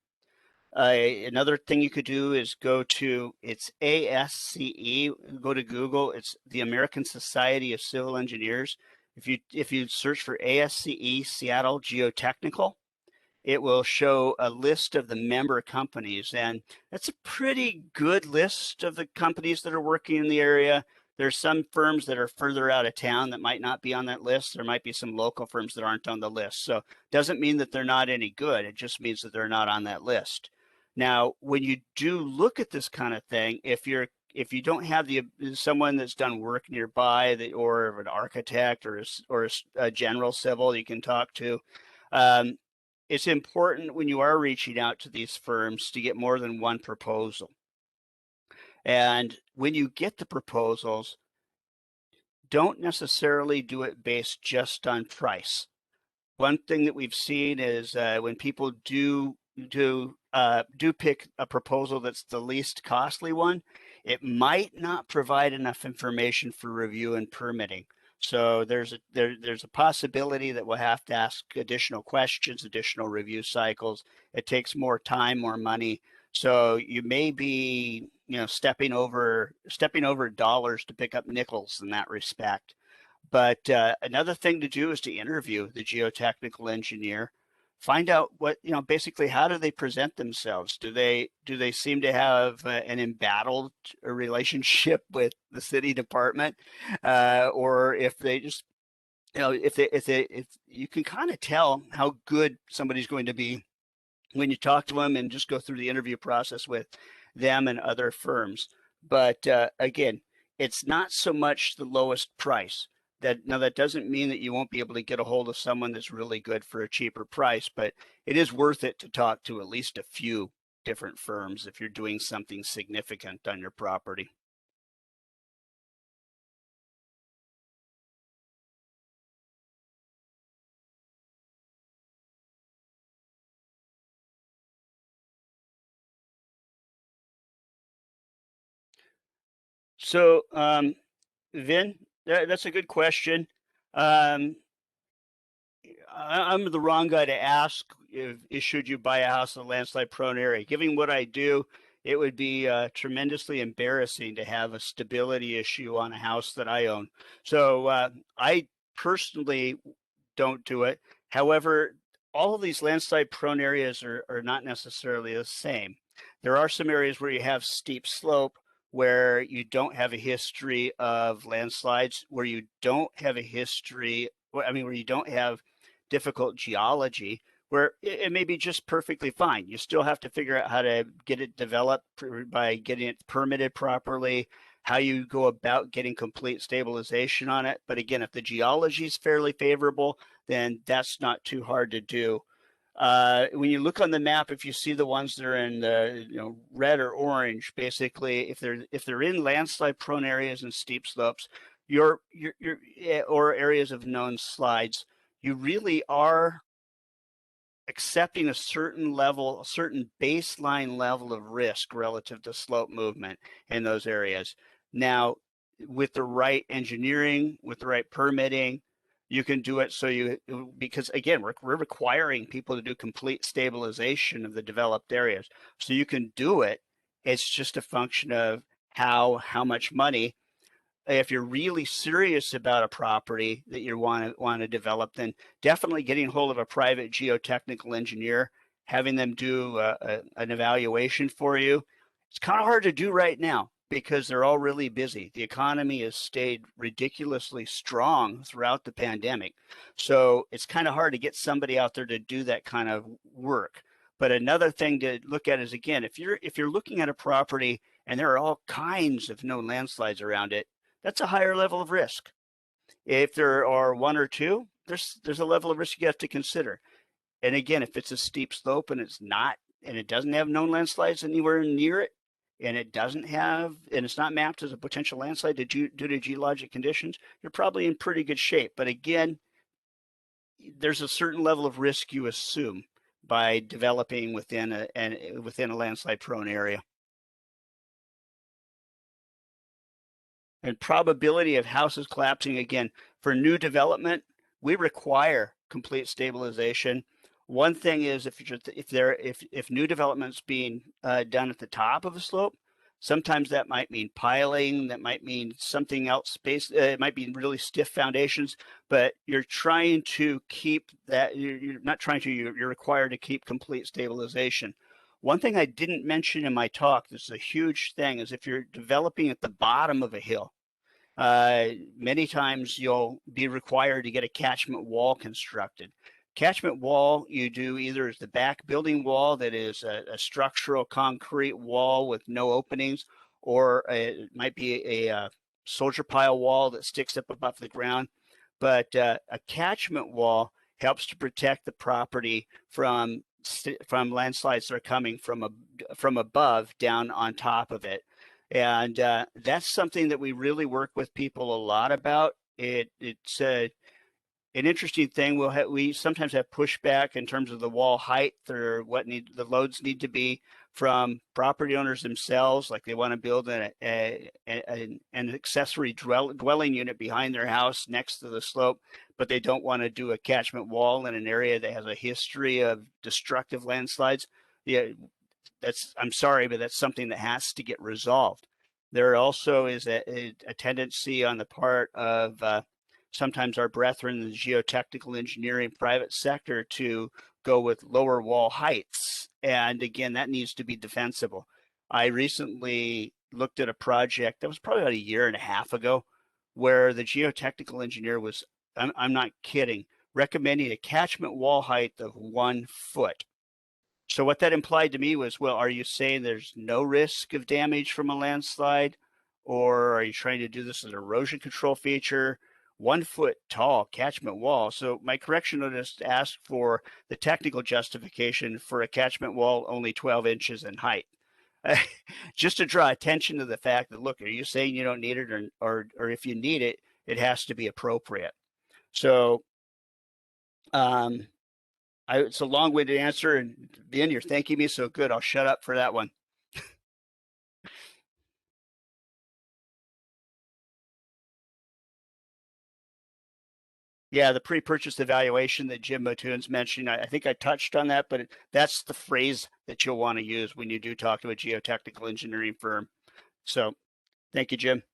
Another thing you could do is it's ASCE, go to Google, it's the American Society of Civil Engineers. If you search for ASCE Seattle Geotechnical, it will show a list of the member companies, and that's a pretty good list of the companies that are working in the area. There's some firms that are further out of town that might not be on that list. There might be some local firms that aren't on the list. So it doesn't mean that they're not any good. It just means that they're not on that list. Now, when you do look at this kind of thing, if you don't have someone that's done work nearby or an architect or a general civil you can talk to, it's important when you are reaching out to these firms to get more than one proposal. And when you get the proposals, don't necessarily do it based just on price. One thing that we've seen is when people do pick a proposal that's the least costly one, it might not provide enough information for review and permitting. So there's a possibility that we'll have to ask additional questions, additional review cycles. It takes more time, more money. So you may be, stepping over dollars to pick up nickels in that respect. But another thing to do is to interview the geotechnical engineer, find out basically how do they present themselves? Do they seem to have an embattled relationship with the city department, or if they just if you can kind of tell how good somebody's going to be when you talk to them and just go through the interview process with them and other firms. But again, it's not so much the lowest price. That doesn't mean that you won't be able to get a hold of someone that's really good for a cheaper price, but it is worth it to talk to at least a few different firms if you're doing something significant on your property. So, Vin, that's a good question. Um, I'm the wrong guy to ask if should you buy a house in a landslide prone area. Given what I do, it would be tremendously embarrassing to have a stability issue on a house that I own. So I personally don't do it. However, all of these landslide prone areas are not necessarily the same. There are some areas where you have steep slope where you don't have a history of landslides, where you don't have a history, where you don't have difficult geology, where it may be just perfectly fine. You still have to figure out how to get it developed by getting it permitted properly, how you go about getting complete stabilization on it. But again, if the geology is fairly favorable, then that's not too hard to do. When you look on the map, if you see the ones that are in the red or orange, basically, if they're in landslide prone areas and steep slopes, or areas of known slides, you really are accepting a certain level, a certain baseline level of risk relative to slope movement in those areas. Now, with the right engineering, with the right permitting, you can do it so you, because again, we're requiring people to do complete stabilization of the developed areas. So you can do it. It's just a function of how much money. If you're really serious about a property that you want to develop, then definitely getting hold of a private geotechnical engineer, having them do an evaluation for you. It's kind of hard to do right now because they're all really busy. The economy has stayed ridiculously strong throughout the pandemic. So it's kind of hard to get somebody out there to do that kind of work. But another thing to look at is, again, if you're looking at a property and there are all kinds of known landslides around it, that's a higher level of risk. If there are one or two, there's a level of risk you have to consider. And again, if it's a steep slope and it doesn't have known landslides anywhere near it, and it's not mapped as a potential landslide due to geologic conditions, you're probably in pretty good shape. But again, there's a certain level of risk you assume by developing within a landslide prone area. And probability of houses collapsing, again, for new development, we require complete stabilization. One thing is if new development's being done at the top of a slope, sometimes that might mean piling, that might mean something else. It might be really stiff foundations, but you're trying to keep that. You're not trying to. You're required to keep complete stabilization. One thing I didn't mention in my talk, this is a huge thing, is if you're developing at the bottom of a hill, many times you'll be required to get a catchment wall constructed. Catchment wall you do either as the back building wall that is a structural concrete wall with no openings, or it might be a soldier pile wall that sticks up above the ground. But a catchment wall helps to protect the property from landslides that are coming from above down on top of it. And that's something that we really work with people a lot about. It's an interesting thing. We sometimes have pushback in terms of the wall height or the loads need to be from property owners themselves, like they want to build an accessory dwelling unit behind their house next to the slope, but they don't want to do a catchment wall in an area that has a history of destructive landslides. Yeah, I'm sorry, but that's something that has to get resolved. There also is a tendency on the part of sometimes our brethren in the geotechnical engineering private sector to go with lower wall heights. And again, that needs to be defensible. I recently looked at a project that was probably about a year and a half ago where the geotechnical engineer was, I'm not kidding, recommending a catchment wall height of 1 foot. So what that implied to me was, well, are you saying there's no risk of damage from a landslide? Or are you trying to do this as an erosion control feature? 1 foot tall catchment wall. So my correction notice asked for the technical justification for a catchment wall only 12 inches in height. Just to draw attention to the fact that, look, are you saying you don't need it, or if you need it, it has to be appropriate. So it's a long-winded answer, and Ben, you're thanking me, so good. I'll shut up for that one. Yeah, the pre-purchase evaluation that Jim Motun's mentioned, I think I touched on that, but that's the phrase that you'll want to use when you do talk to a geotechnical engineering firm. So thank you, Jim.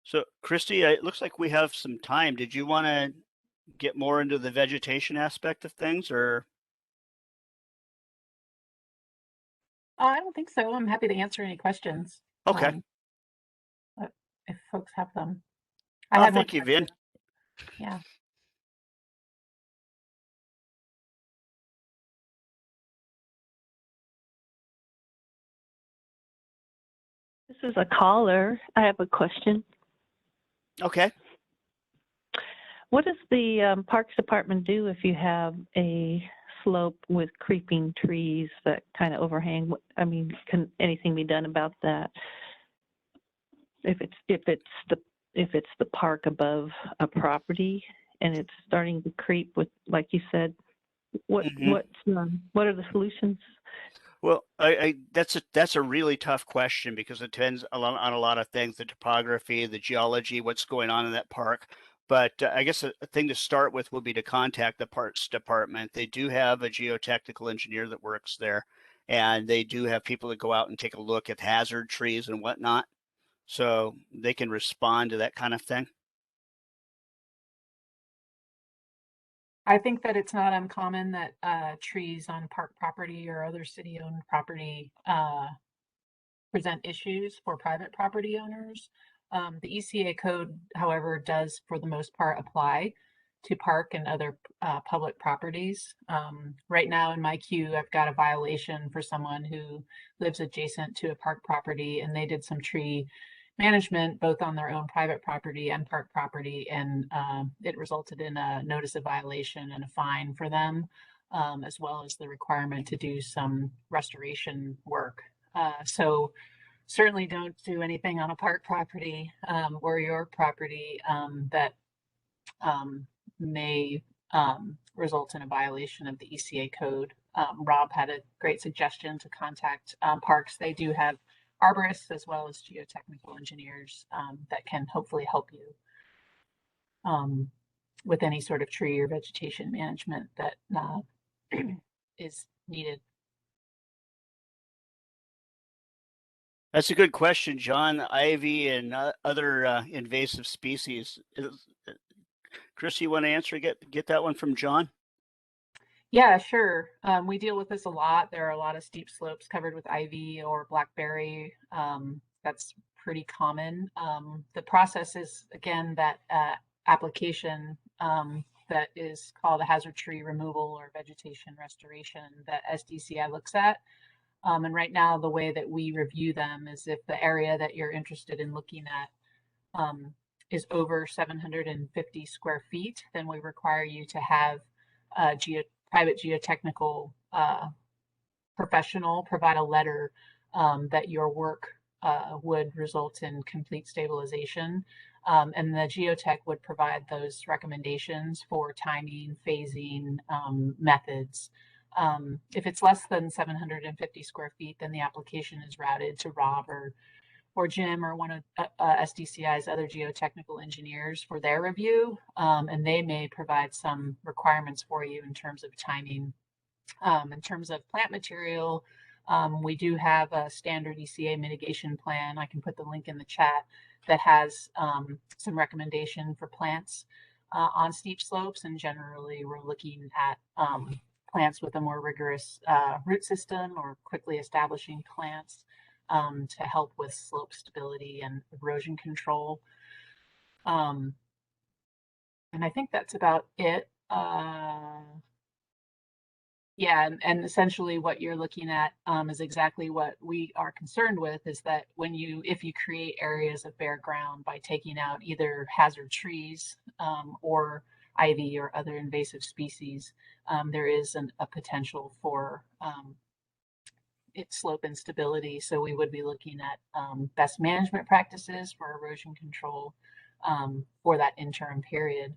So Christy, it looks like we have some time. Did you want to get more into the vegetation aspect of things, or? I don't think so. I'm happy to answer any questions. Okay. Um, if folks have them. I had one Thank you, Vin. question. Yeah. This is a caller. I have a question. Okay. What does the Parks Department do if you have a slope with creeping trees that kind of overhang? I mean, can anything be done about that? If it's the park above a property and it's starting to creep with, like you said, what are the solutions? Well, that's a really tough question because it depends on a lot of things, the topography, the geology, what's going on in that park. But I guess a thing to start with would be to contact the parks department. They do have a geotechnical engineer that works there, and they do have people that go out and take a look at hazard trees and whatnot. So they can respond to that kind of thing. I think that it's not uncommon that trees on park property or other city-owned property present issues for private property owners. The ECA code, however, does for the most part apply to park and other public properties. Right now in my queue, I've got a violation for someone who lives adjacent to a park property, and they did some tree management both on their own private property and park property, and it resulted in a notice of violation and a fine for them, as well as the requirement to do some restoration work. So certainly don't do anything on a park property or your property that may result in a violation of the ECA code. Rob had a great suggestion to contact parks. They do have arborists as well as geotechnical engineers that can hopefully help you with any sort of tree or vegetation management that is needed. That's a good question, John. Ivy and other invasive species. Chris, you want to answer? Get that one from John. Yeah, sure. We deal with this a lot. There are a lot of steep slopes covered with ivy or blackberry. That's pretty common. The process is, again, that application that is called a hazard tree removal or vegetation restoration that SDCI looks at. And right now, the way that we review them is if the area that you're interested in looking at is over 750 square feet, then we require you to have a private geotechnical professional provide a letter that your work would result in complete stabilization. And the geotech would provide those recommendations for timing, phasing methods. If it's less than 750 square feet, then the application is routed to Rob or Jim or one of SDCI's other geotechnical engineers for their review, and they may provide some requirements for you in terms of timing. In terms of plant material, we do have a standard ECA mitigation plan. I can put the link in the chat that has some recommendation for plants on steep slopes, and generally we're looking at plants with a more rigorous root system or quickly establishing plants to help with slope stability and erosion control. And I think that's about it. Yeah, and essentially what you're looking at is exactly what we are concerned with, is that if you create areas of bare ground by taking out either hazard trees or ivy or other invasive species, there is a potential for its slope instability. So we would be looking at best management practices for erosion control for that interim period.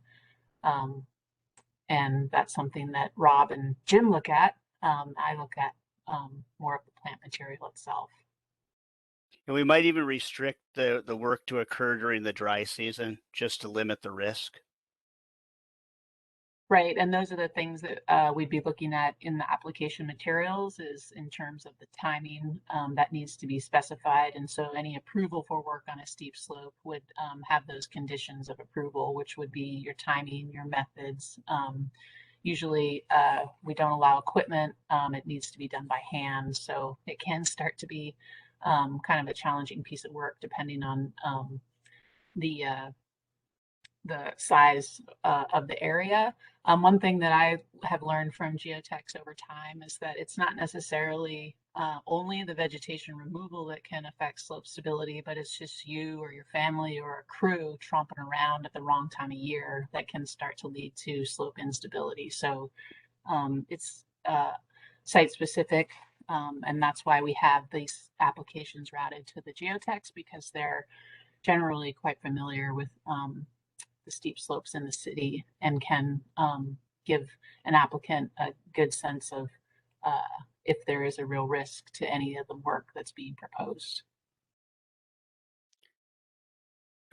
And that's something that Rob and Jim look at. I look at more of the plant material itself. And we might even restrict the work to occur during the dry season just to limit the risk. Right, and those are the things that we'd be looking at in the application materials, is in terms of the timing that needs to be specified. And so any approval for work on a steep slope would have those conditions of approval, which would be your timing, your methods. Usually we don't allow equipment. It needs to be done by hand. So it can start to be kind of a challenging piece of work depending on the the size of the area. One thing that I have learned from geotechs over time is that it's not necessarily only the vegetation removal that can affect slope stability, but it's just you or your family or a crew tromping around at the wrong time of year that can start to lead to slope instability. So it's site specific, and that's why we have these applications routed to the geotechs, because they're generally quite familiar with the steep slopes in the city and can give an applicant a good sense of if there is a real risk to any of the work that's being proposed.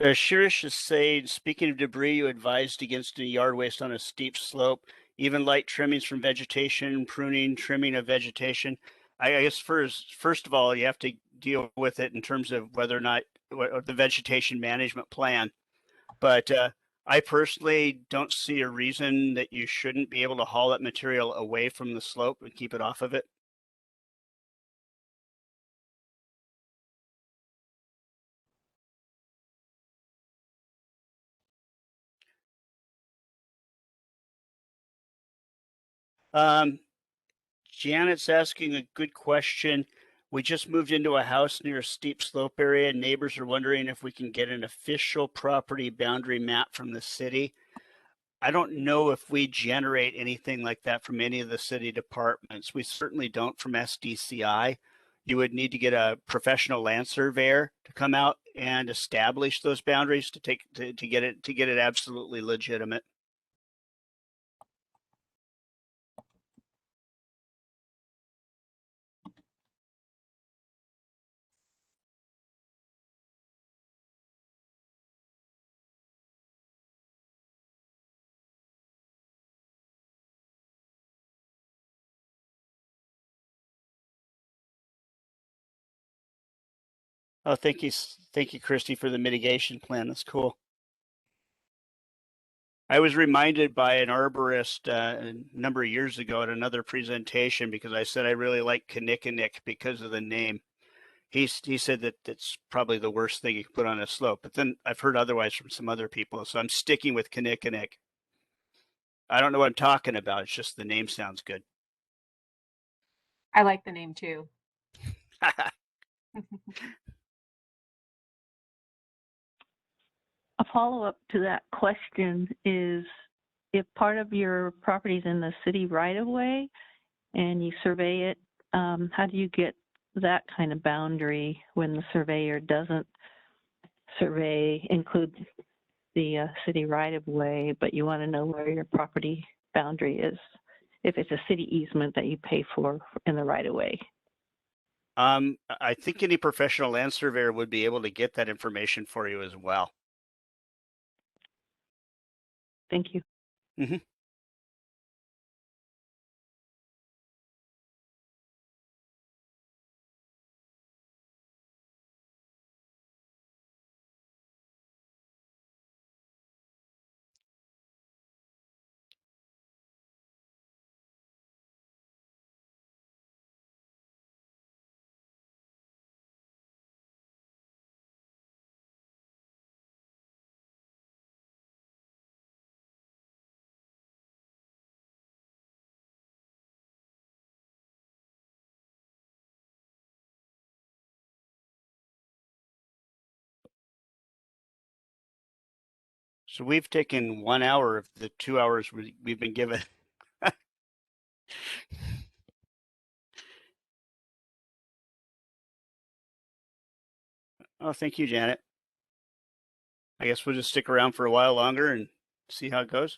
Shirish is saying, speaking of debris, you advised against any yard waste on a steep slope, even light trimmings from vegetation, pruning, trimming of vegetation. I guess first of all, you have to deal with it in terms of whether or not the vegetation management plan. But I personally don't see a reason that you shouldn't be able to haul that material away from the slope and keep it off of it. Janet's asking a good question. We just moved into a house near a steep slope area. Neighbors are wondering if we can get an official property boundary map from the city. I don't know if we generate anything like that from any of the city departments. We certainly don't from SDCI. You would need to get a professional land surveyor to come out and establish those boundaries to get it absolutely legitimate. Oh, thank you, Christy, for the mitigation plan. That's cool. I was reminded by an arborist a number of years ago at another presentation because I said I really like Kinnickinnick because of the name. He said that that's probably the worst thing you can put on a slope, but then I've heard otherwise from some other people, so I'm sticking with Kinnickinnick. I don't know what I'm talking about. It's just the name sounds good. I like the name too. A follow-up to that question is, if part of your property is in the city right-of-way and you survey it, how do you get that kind of boundary when the surveyor doesn't include the city right-of-way, but you want to know where your property boundary is, if it's a city easement that you pay for in the right-of-way? I think any professional land surveyor would be able to get that information for you as well. Thank you. Mm-hmm. So we've taken 1 hour of the 2 hours we've been given. Oh, thank you, Janet. I guess we'll just stick around for a while longer and see how it goes.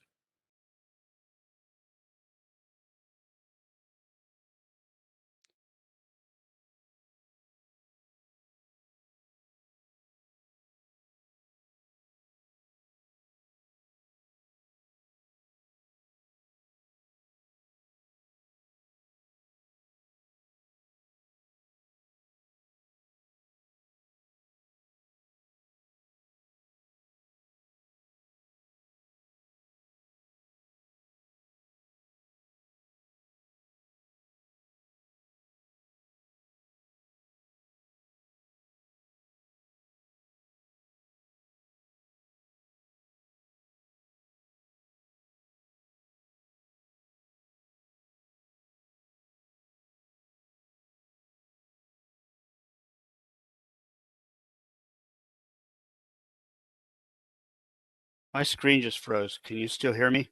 My screen just froze. Can you still hear me?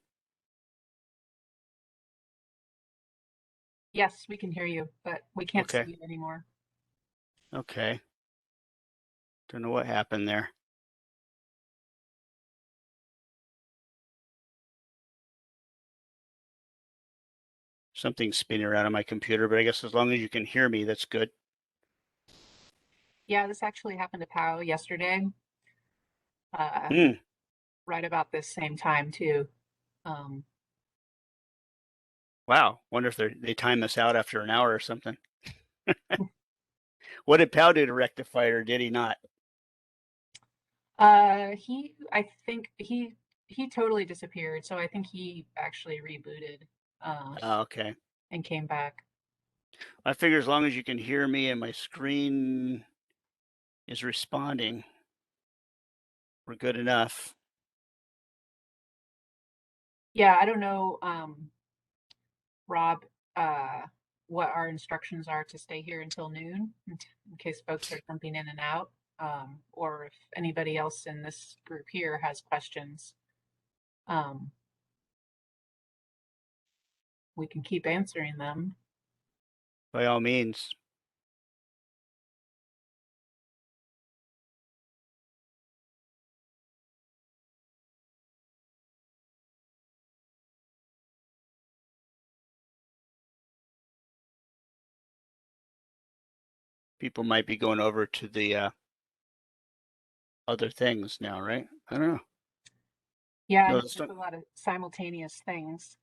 Yes, we can hear you, but we can't Okay. see you anymore. Okay. Don't know what happened there. Something's spinning around on my computer, but I guess as long as you can hear me, that's good. Yeah, this actually happened to Pao yesterday, Hmm. right about this same time too. Um, Wow. Wonder if they time this out after an hour or something. What did Pow do to rectify it, or did he not? I think he totally disappeared, so I think he actually rebooted, Oh, okay. and came back. I figure as long as you can hear me and my screen is responding, we're good enough. Yeah, I don't know, Rob, what our instructions are to stay here until noon, in case folks are jumping in and out, or if anybody else in this group here has questions. Um, we can keep answering them. By all means. People might be going over to the other things now, right? I don't Yeah, I know. know there's a lot of simultaneous things.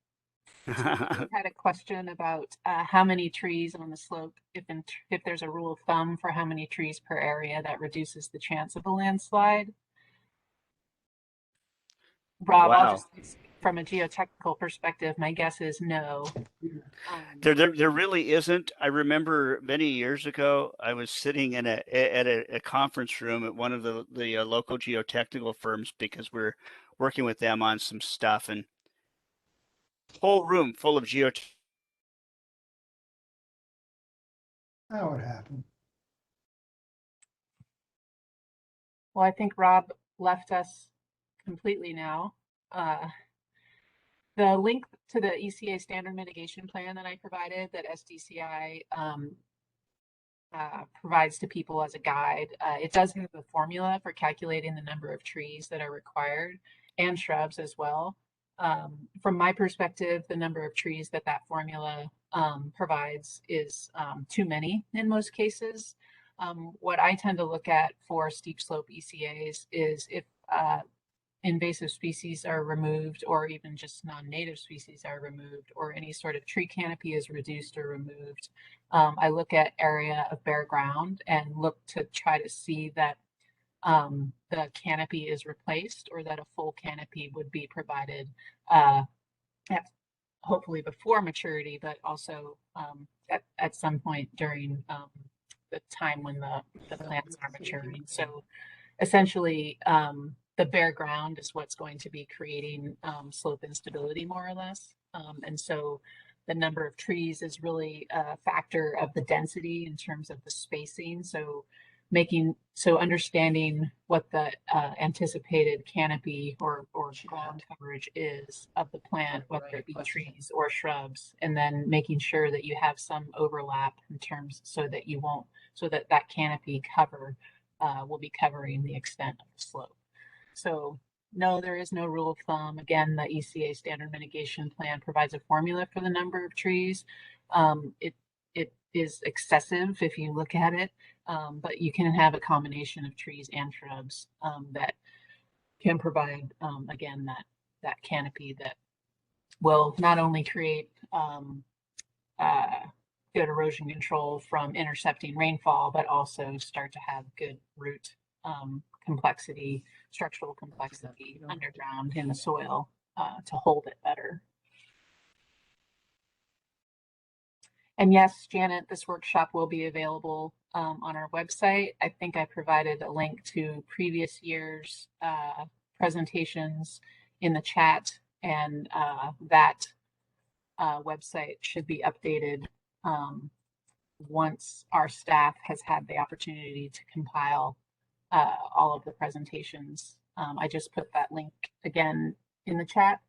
So we No, had a question about how many trees on the slope, if there's a rule of thumb for how many trees per area that reduces the chance of a landslide. Rob, I'll wow. just, from a geotechnical perspective, my guess is no. There really isn't. I remember many years ago, I was sitting in a conference room at one of the local geotechnical firms because we're working with them on some stuff, and whole room full of geotech. That would happen. Well, I think Rob left us completely now. Uh, the link to the ECA standard mitigation plan that I provided, that SDCI provides to people as a guide. It does have a formula for calculating the number of trees that are required, and shrubs as well. From my perspective, the number of trees that formula provides is too many in most cases. What I tend to look at for steep slope ECAs is if invasive species are removed, or even just non-native species are removed, or any sort of tree canopy is reduced or removed. I look at area of bare ground and look to try to see that the canopy is replaced, or that a full canopy would be provided, at, hopefully before maturity, but also at some point during the time when the plants are maturing. So essentially, the bare ground is what's going to be creating slope instability, more or less. And so the number of trees is really a factor of the density in terms of the spacing. So understanding what the anticipated canopy or ground coverage is of the plant, whether it be trees or shrubs, and then making sure that you have some overlap in terms, so that you won't, so that that canopy cover will be covering the extent of the slope. So no, there is no rule of thumb. Again, the ECA standard mitigation plan provides a formula for the number of trees. It is excessive if you look at it, but you can have a combination of trees and shrubs that can provide, again, that canopy that will not only create good erosion control from intercepting rainfall, but also start to have good root complexity, structural complexity underground in the soil to hold it better. And yes, Janet, this workshop will be available on our website. I think I provided a link to previous year's presentations in the chat, and that website should be updated once our staff has had the opportunity to compile all of the presentations I just put that link again in the chat.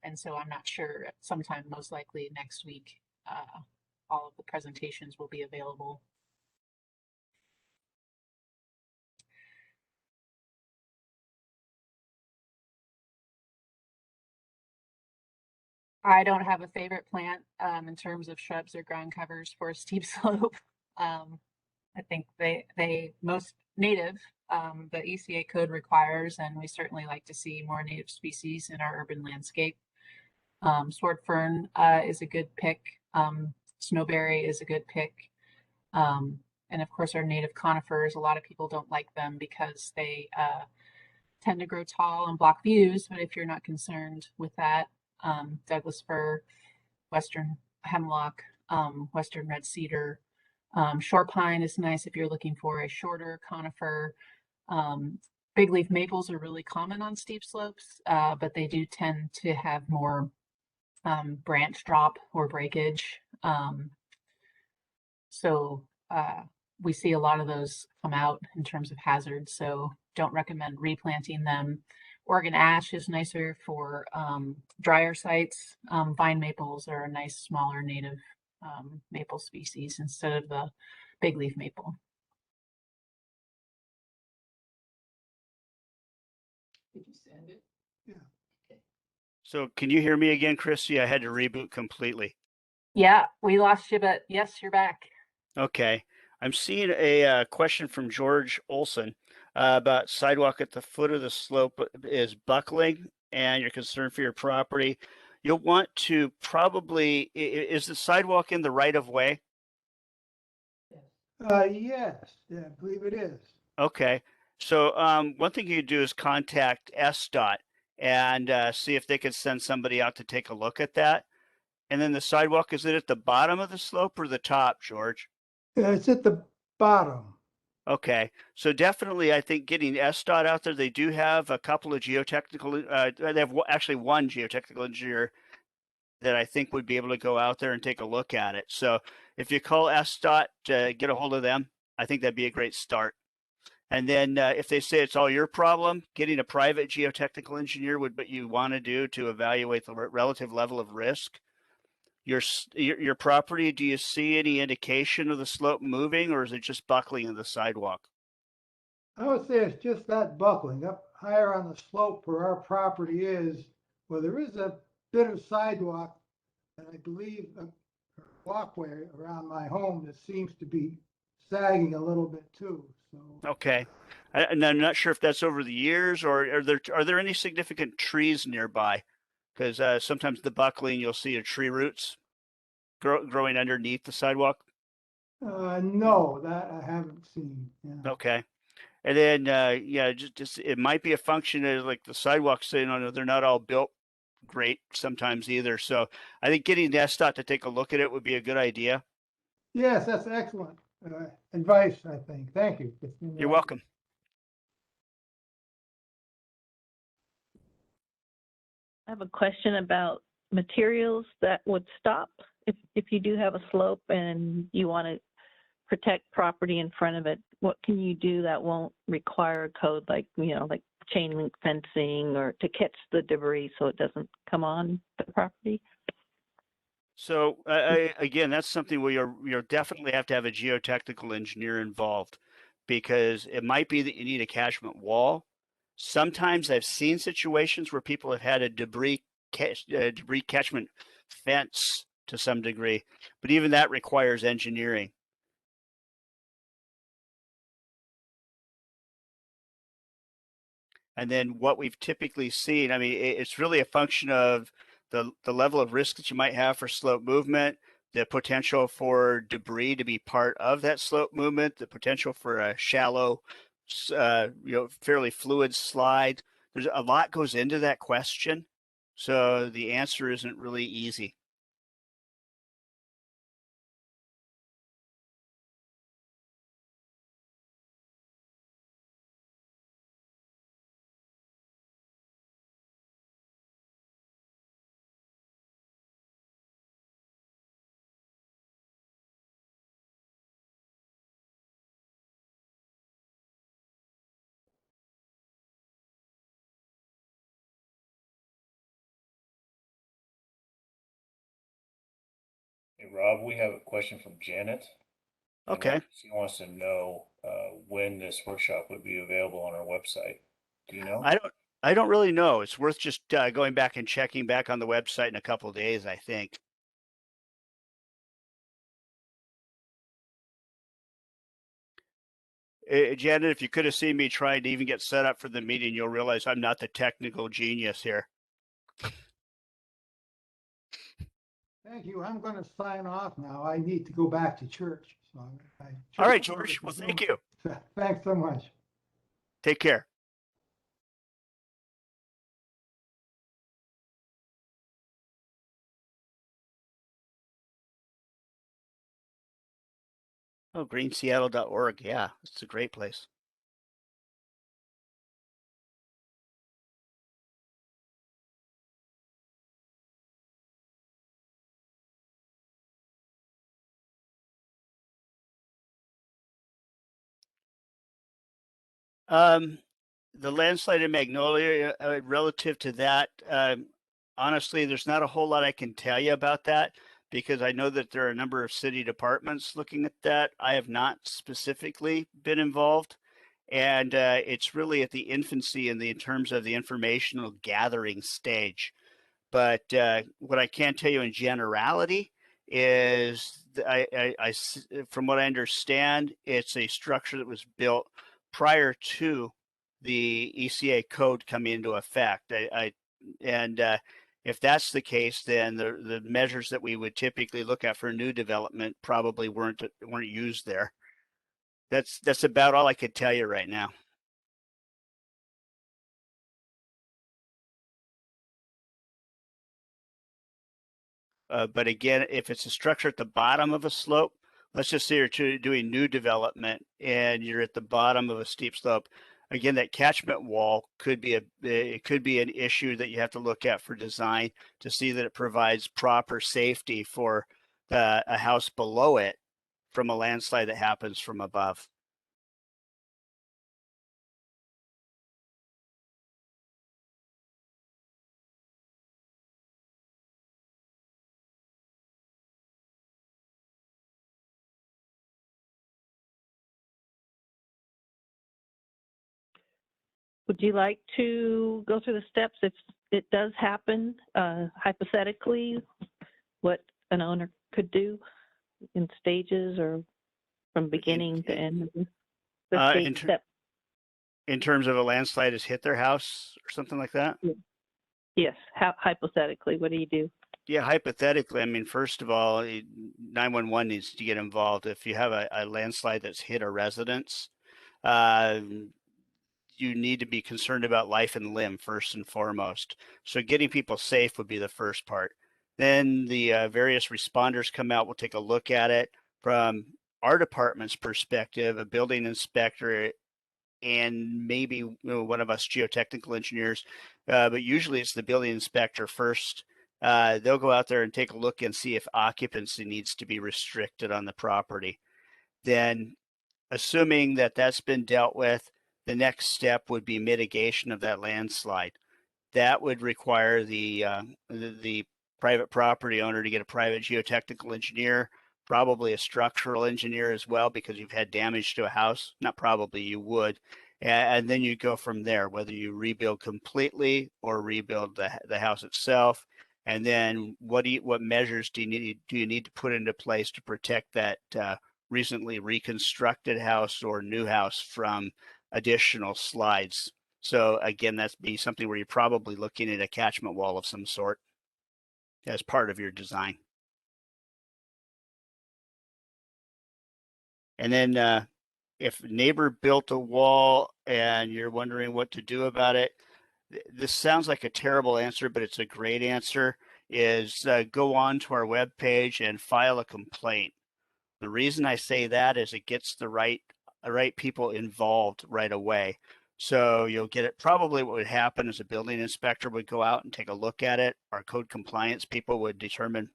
And so I'm not sure, sometime most likely next week, all of the presentations will be available. I don't have a favorite plant in terms of shrubs or ground covers for a steep slope. I think they most native, the ECA code requires, and we certainly like to see more native species in our urban landscape. Sword fern is a good pick. Snowberry is a good pick. And of course, our native conifers, a lot of people don't like them because they tend to grow tall and block views. But if you're not concerned with that, Douglas fir, western hemlock, western red cedar, shore pine is nice if you're looking for a shorter conifer. Big leaf maples are really common on steep slopes, but they do tend to have more branch drop or breakage. So we see a lot of those come out in terms of hazards, so don't recommend replanting them. Oregon ash is nicer for drier sites. Vine maples are a nice smaller native maple species instead of the big leaf maple. Did you send it? Yeah. So can you hear me again, Chrissy? I had to reboot completely. Yeah, we lost you, but yes, you're back. Okay. I'm seeing a question from George Olson about sidewalk at the foot of the slope is buckling and you're concerned for your property. You'll want to probably, is the sidewalk in the right of way? Yes, yeah, I believe it is. Okay. So one thing you do is contact SDOT and see if they could send somebody out to take a look at that. And then the sidewalk, is it at the bottom of the slope or the top, George? It's at the bottom. Okay, so definitely, I think getting SDOT out there, they do have a couple of geotechnical, they have actually one geotechnical engineer that I think would be able to go out there and take a look at it. So if you call SDOT, get a hold of them, I think that'd be a great start. And then if they say it's all your problem, getting a private geotechnical engineer would what you want to do to evaluate the relative level of risk. Your property, do you see any indication of the slope moving, or is it just buckling in the sidewalk? I would say it's just that buckling up higher on the slope where our property is, where there is a bit of sidewalk, and I believe a walkway around my home that seems to be sagging a little bit too, so. Okay. And I'm not sure if that's over the years, or are there any significant trees nearby? Because sometimes the buckling, you'll see tree roots growing underneath the sidewalk. No, that I haven't seen, yeah. Okay. And then, yeah, just it might be a function of like the sidewalks saying, oh, no, they're not all built great sometimes either. So I think getting SDOT to take a look at it would be a good idea. Yes, that's excellent advice, I think. Thank you. You're welcome. I have a question about materials that would stop if you do have a slope and you want to protect property in front of it. What can you do that won't require a code like, like chain link fencing or to catch the debris so it doesn't come on the property? So again, that's something where you'll definitely have to have a geotechnical engineer involved because it might be that you need a catchment wall. Sometimes I've seen situations where people have had a debris catchment fence to some degree, but even that requires engineering. And then what we've typically seen, I mean, it's really a function of the level of risk that you might have for slope movement, the potential for debris to be part of that slope movement, the potential for a shallow, fairly fluid slide. There's a lot goes into that question. So the answer isn't really easy. Rob, we have a question from Janet. And Okay. She wants to know when this workshop would be available on our website. Do you know? I don't really know. It's worth just going back and checking back on the website in a couple of days, I think. Janet, if you could have seen me trying to even get set up for the meeting, you'll realize I'm not the technical genius here. Thank you. I'm going to sign off now. I need to go back to church. So All right, George. Well, thank you. Thanks so much. Take care. Oh, greenseattle.org. Yeah, it's a great place. The landslide in Magnolia, relative to that, honestly, there's not a whole lot I can tell you about that because I know that there are a number of city departments looking at that. I have not specifically been involved, and it's really at the infancy in terms of the informational gathering stage. But what I can tell you in generality is, from what I understand, it's a structure that was built prior to the ECA code coming into effect. And if that's the case, then the measures that we would typically look at for new development probably weren't used there. That's about all I could tell you right now. But again, if it's a structure at the bottom of a slope, let's just say you're doing new development and you're at the bottom of a steep slope. Again, that catchment wall could be an issue that you have to look at for design to see that it provides proper safety for a house below it from a landslide that happens from above. Would you like to go through the steps if it does happen, hypothetically, what an owner could do in stages or from beginning to end? The stage step. In terms of a landslide has hit their house or something like that? Yes, hypothetically, what do you do? Yeah, hypothetically, I mean, first of all, 911 needs to get involved. If you have a landslide that's hit a residence, you need to be concerned about life and limb first and foremost. So getting people safe would be the first part. Then the various responders come out, we'll take a look at it from our department's perspective, a building inspector and maybe one of us geotechnical engineers, but usually it's the building inspector first. They'll go out there and take a look and see if occupancy needs to be restricted on the property. Then, assuming that that's been dealt with, the next step would be mitigation of that landslide. That would require the private property owner to get a private geotechnical engineer, probably a structural engineer as well, because you've had damage to a house. Not probably, you would. And then you go from there, whether you rebuild completely or rebuild the house itself. And then what measures do you need to put into place to protect that recently reconstructed house or new house from additional slides? So again, that's be something where you're probably looking at a catchment wall of some sort as part of your design. And then if neighbor built a wall and you're wondering what to do about it, this sounds like a terrible answer, but it's a great answer, is go on to our webpage and file a complaint. The reason I say that is it gets the right people involved right away. So you'll get it. Probably what would happen is a building inspector would go out and take a look at it. Our code compliance people would determine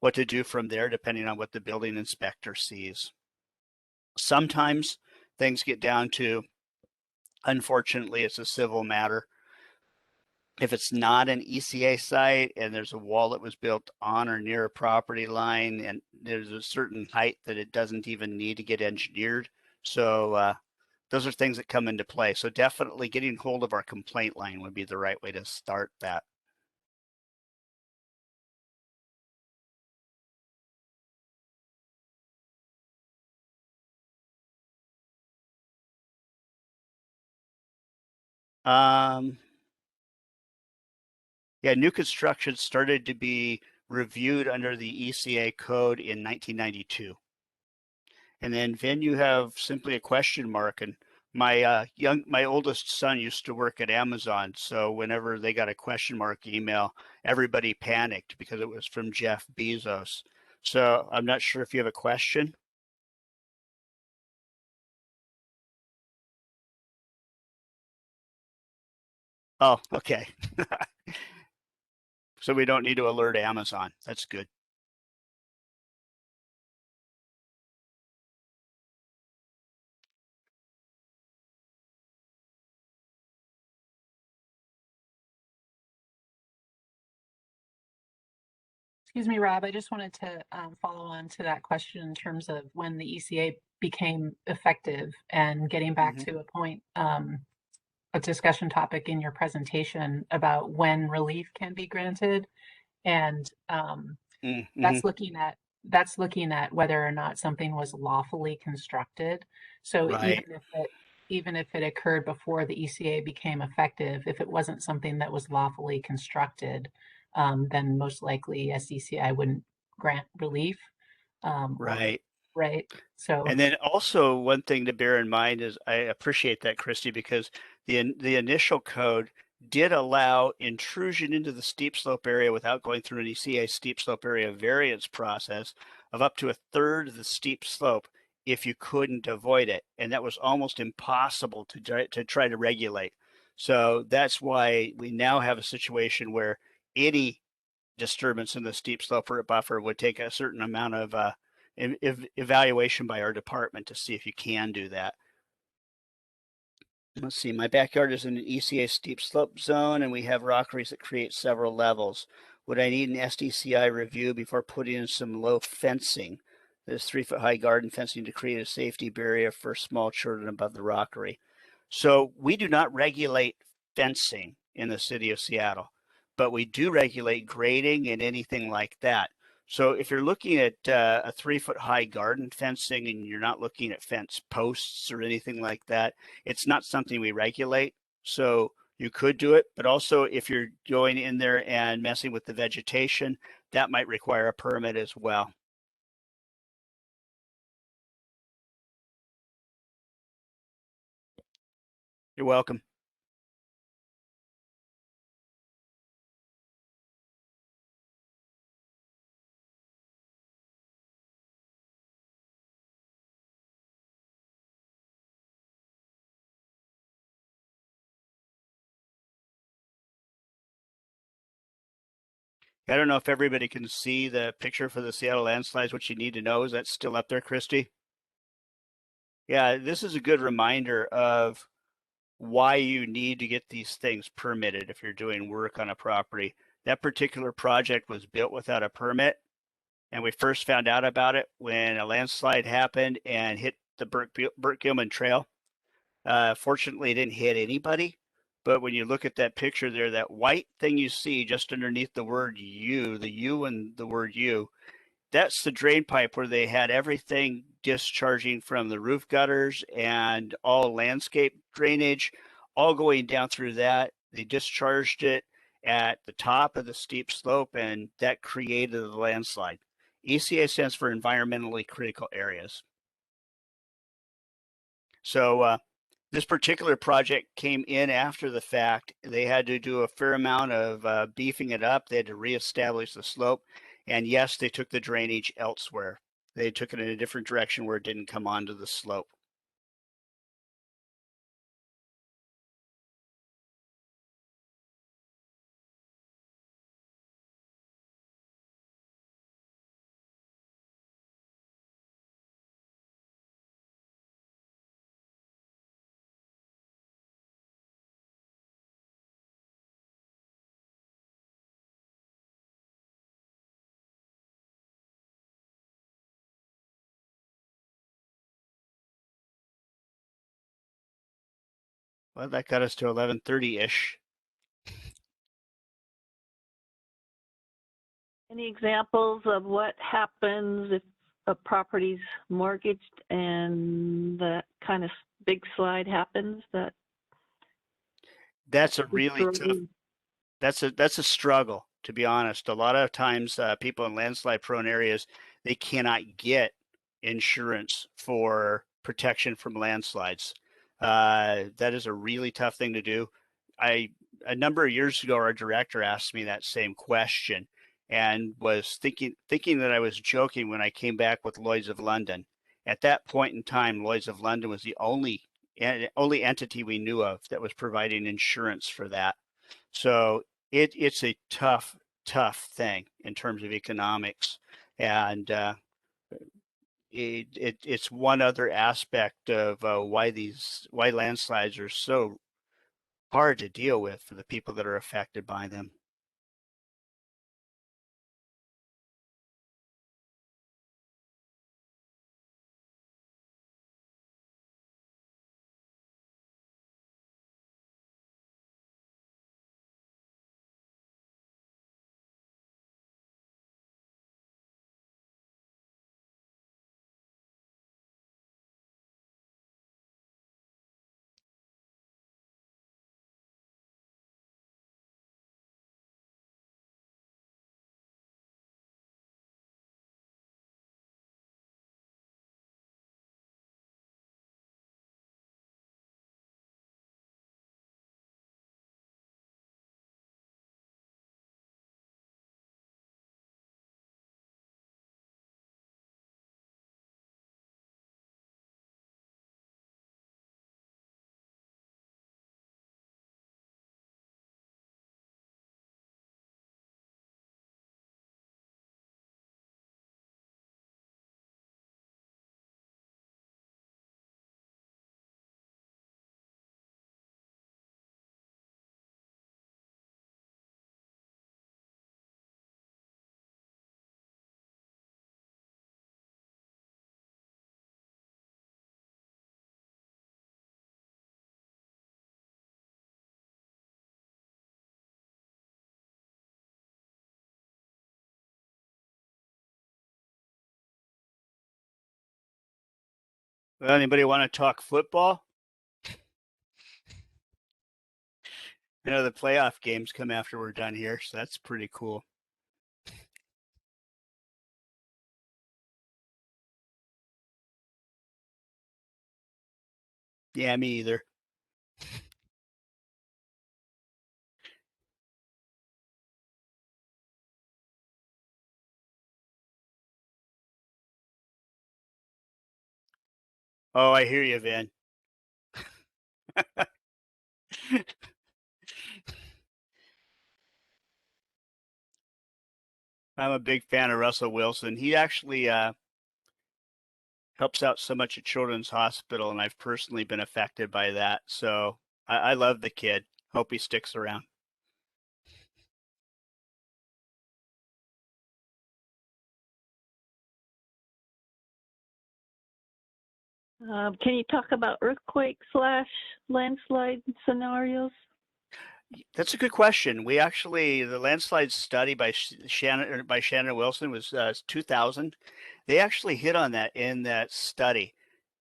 what to do from there, depending on what the building inspector sees. Sometimes things get down to, unfortunately, it's a civil matter. If it's not an ECA site and there's a wall that was built on or near a property line and there's a certain height that it doesn't even need to get engineered. So those are things that come into play. So definitely getting hold of our complaint line would be the right way to start that. Yeah, new construction started to be reviewed under the ECA code in 1992. And then you have simply a question mark. And my oldest son used to work at Amazon. So whenever they got a question mark email, everybody panicked because it was from Jeff Bezos. So I'm not sure if you have a question. Oh, okay. So we don't need to alert Amazon. That's good. Excuse me, Rob, I just wanted to follow on to that question in terms of when the ECA became effective and getting back Mhm. to a point, a discussion topic in your presentation about when relief can be granted. And Mm-hmm. that's looking at whether or not something was lawfully constructed. So Right, even if it occurred before the ECA became effective, if it wasn't something that was lawfully constructed, then most likely SDCI wouldn't grant relief. Or right. right. So And then also one thing to bear in mind is I appreciate that, Christy, because the initial code did allow intrusion into the steep slope area without going through an ECA steep slope area variance process of up to a third of the steep slope if you couldn't avoid it. And that was almost impossible to try to regulate. So that's why we now have a situation where any disturbance in the steep slope buffer would take a certain amount of evaluation by our department to see if you can do that. Let's see, my backyard is in an ECA steep slope zone and we have rockeries that create several levels. Would I need an SDCI review before putting in some low fencing? There's 3-foot high garden fencing to create a safety barrier for small children above the rockery. So we do not regulate fencing in the city of Seattle, but we do regulate grading and anything like that. So if you're looking at a 3-foot high garden fencing and you're not looking at fence posts or anything like that, it's not something we regulate. So you could do it, but also if you're going in there and messing with the vegetation, that might require a permit as well. You're welcome. I don't know if everybody can see the picture for the Seattle landslides. What you need to know is that's still up there, Christy. Yeah, this is a good reminder of why you need to get these things permitted if you're doing work on a property. That particular project was built without a permit, and we first found out about it when a landslide happened and hit the Burt Gilman Trail. Fortunately, it didn't hit anybody. But when you look at that picture there, that white thing you see just underneath the word "you," the "u" and the word "you," that's the drain pipe where they had everything discharging from the roof gutters and all landscape drainage, all going down through that. They discharged it at the top of the steep slope, and that created the landslide. ECA stands for environmentally critical areas. So this particular project came in after the fact. They had to do a fair amount of beefing it up. They had to reestablish the slope. And yes, they took the drainage elsewhere. They took it in a different direction where it didn't come onto the slope. Well, that got us to 11:30-ish. Any examples of what happens if a property's mortgaged and that kind of big slide happens that That's a really tough, destroys? that's a struggle, to be honest. A lot of times, people in landslide prone areas, they cannot get insurance for protection from landslides. That is a really tough thing to do. A number of years ago, our director asked me that same question and was thinking that I was joking when I came back with Lloyd's of London. At that point in time, Lloyd's of London was the only entity we knew of that was providing insurance for that. So it's a tough thing in terms of economics, and it's one other aspect of why landslides are so hard to deal with for the people that are affected by them. Well, anybody want to talk football? You know, the playoff games come after we're done here, so that's pretty cool. Yeah, me either. Oh, I hear you, Vin. I'm a big fan of Russell Wilson. He actually helps out so much at Children's Hospital, and I've personally been affected by that. So I love the kid. Hope he sticks around. Can you talk about earthquake / landslide scenarios? That's a good question. We actually, the landslide study by Shannon Wilson was 2000. They actually hit on that in that study,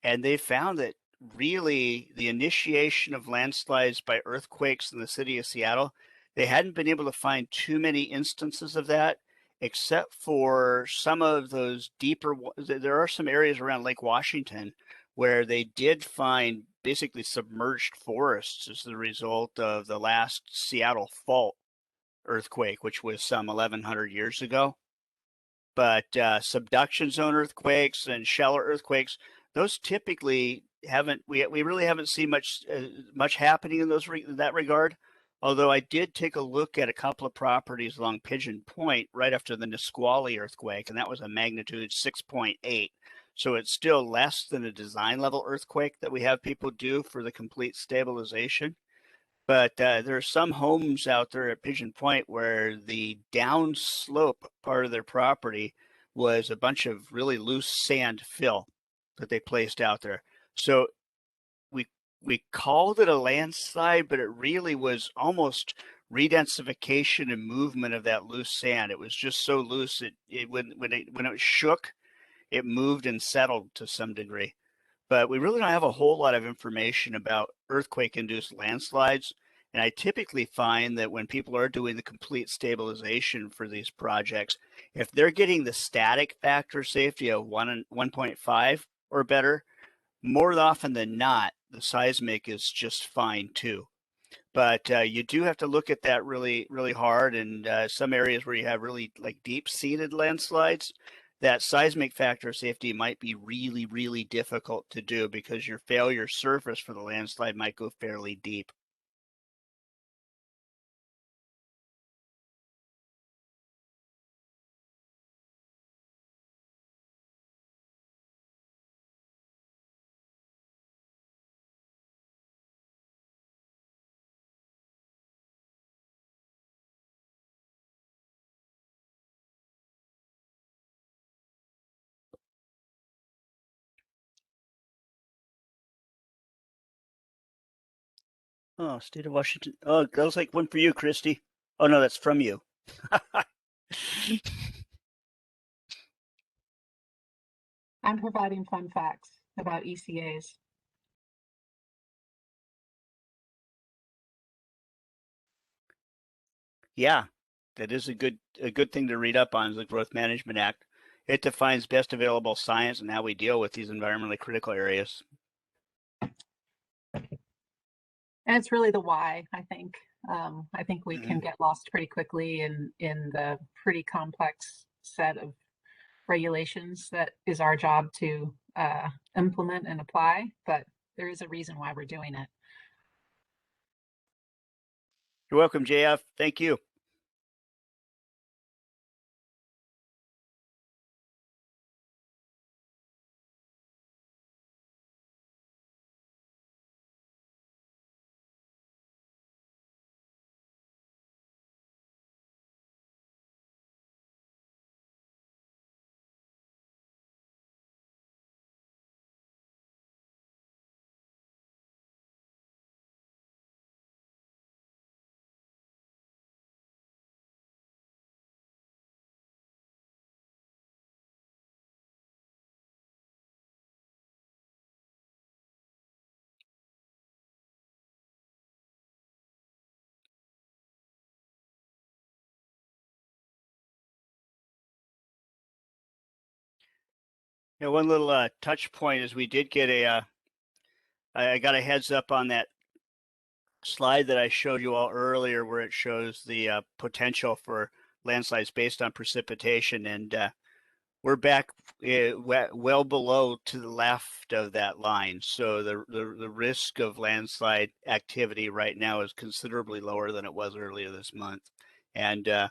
and they found that really the initiation of landslides by earthquakes in the city of Seattle, they hadn't been able to find too many instances of that, except for some of those deeper. There are some areas around Lake Washington where they did find basically submerged forests as the result of the last Seattle fault earthquake, which was some 1100 years ago. But subduction zone earthquakes and shallow earthquakes, those typically haven't, we really haven't seen much happening in in that regard. Although I did take a look at a couple of properties along Pigeon Point right after the Nisqually earthquake, and that was a magnitude 6.8. So it's still less than a design level earthquake that we have people do for the complete stabilization. But there are some homes out there at Pigeon Point where the downslope part of their property was a bunch of really loose sand fill that they placed out there. So we we called it a landslide, but it really was almost redensification and movement of that loose sand. It was just so loose when it shook, it moved and settled to some degree. But we really don't have a whole lot of information about earthquake-induced landslides. And I typically find that when people are doing the complete stabilization for these projects, if they're getting the static factor safety of 1.5 or better, more often than not, the seismic is just fine too. But you do have to look at that really, really hard. And some areas where you have really like deep-seated landslides, that seismic factor safety might be really, really difficult to do because your failure surface for the landslide might go fairly deep. Oh, state of Washington. Oh, that was like one for you, Christy. Oh no, that's from you. I'm providing fun facts about ECAs. Yeah, that is a good thing to read up on is the Growth Management Act. It defines best available science and how we deal with these environmentally critical areas. And it's really the why, I think. I think we can Mhm. get lost pretty quickly in the pretty complex set of regulations that is our job to implement and apply, but there is a reason why we're doing it. You're welcome, JF. Thank you. Yeah, one little touch point is we did get I got a heads up on that slide that I showed you all earlier where it shows the potential for landslides based on precipitation. And we're back well below to the left of that line. So the risk of landslide activity right now is considerably lower than it was earlier this month. And a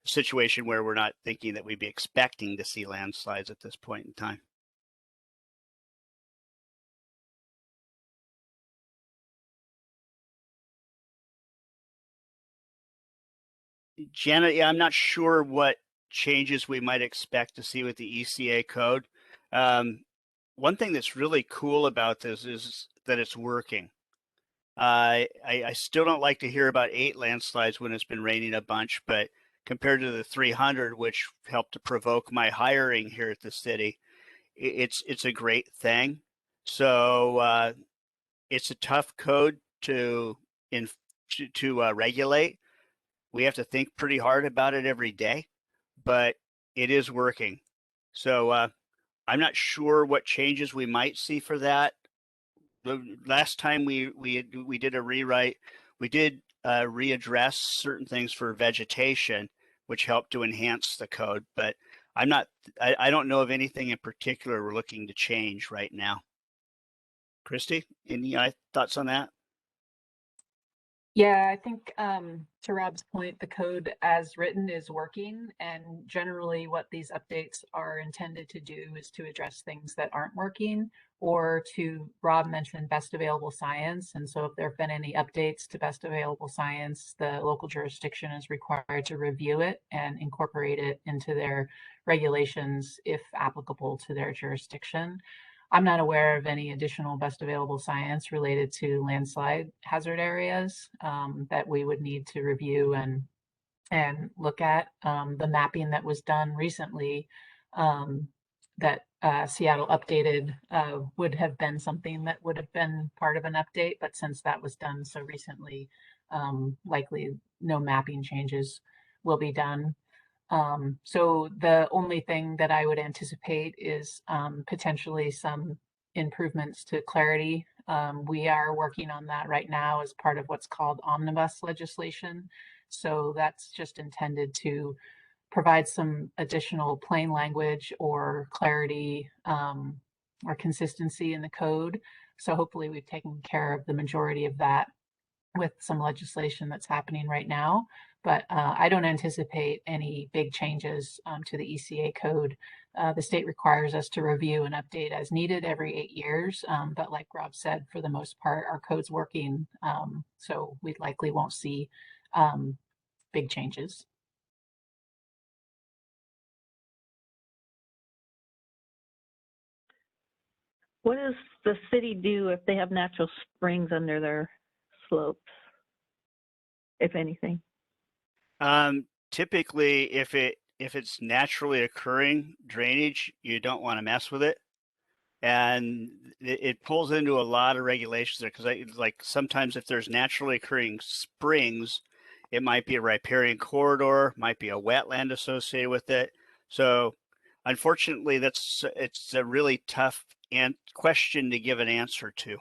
situation where we're not thinking that we'd be expecting to see landslides at this point in time. Janet, yeah, I'm not sure what changes we might expect to see with the ECA code. One thing that's really cool about this is that it's working. I still don't like to hear about 8 landslides when it's been raining a bunch, but compared to the 300, which helped to provoke my hiring here at the city, it's a great thing. So it's a tough code in to regulate. We have to think pretty hard about it every day, but it is working. So I'm not sure what changes we might see for that. The last time we did a rewrite, we did readdress certain things for vegetation, which helped to enhance the code. But I don't know of anything in particular we're looking to change right now. Christy, any thoughts on that? Yeah, I think to Rob's point, the code as written is working, and generally what these updates are intended to do is to address things that aren't working, or to, Rob mentioned best available science. And so if there have been any updates to best available science, the local jurisdiction is required to review it and incorporate it into their regulations if applicable to their jurisdiction. I'm not aware of any additional best available science related to landslide hazard areas that we would need to review and look at. The mapping that was done recently that Seattle updated would have been something that would have been part of an update, but since that was done so recently, likely no mapping changes will be done. So the only thing that I would anticipate is potentially some improvements to clarity. We are working on that right now as part of what's called omnibus legislation. So that's just intended to provide some additional plain language or clarity or consistency in the code. So hopefully we've taken care of the majority of that with some legislation that's happening right now. But I don't anticipate any big changes to the ECA code. The state requires us to review and update as needed every 8 years. But like Rob said, for the most part, our code's working. So we likely won't see big changes. What does the city do if they have natural springs under their slopes, if anything? Typically, if it's naturally occurring drainage, you don't want to mess with it, and it pulls into a lot of regulations there because like sometimes if there's naturally occurring springs, it might be a riparian corridor, might be a wetland associated with it. So unfortunately, it's a really tough question to give an answer to.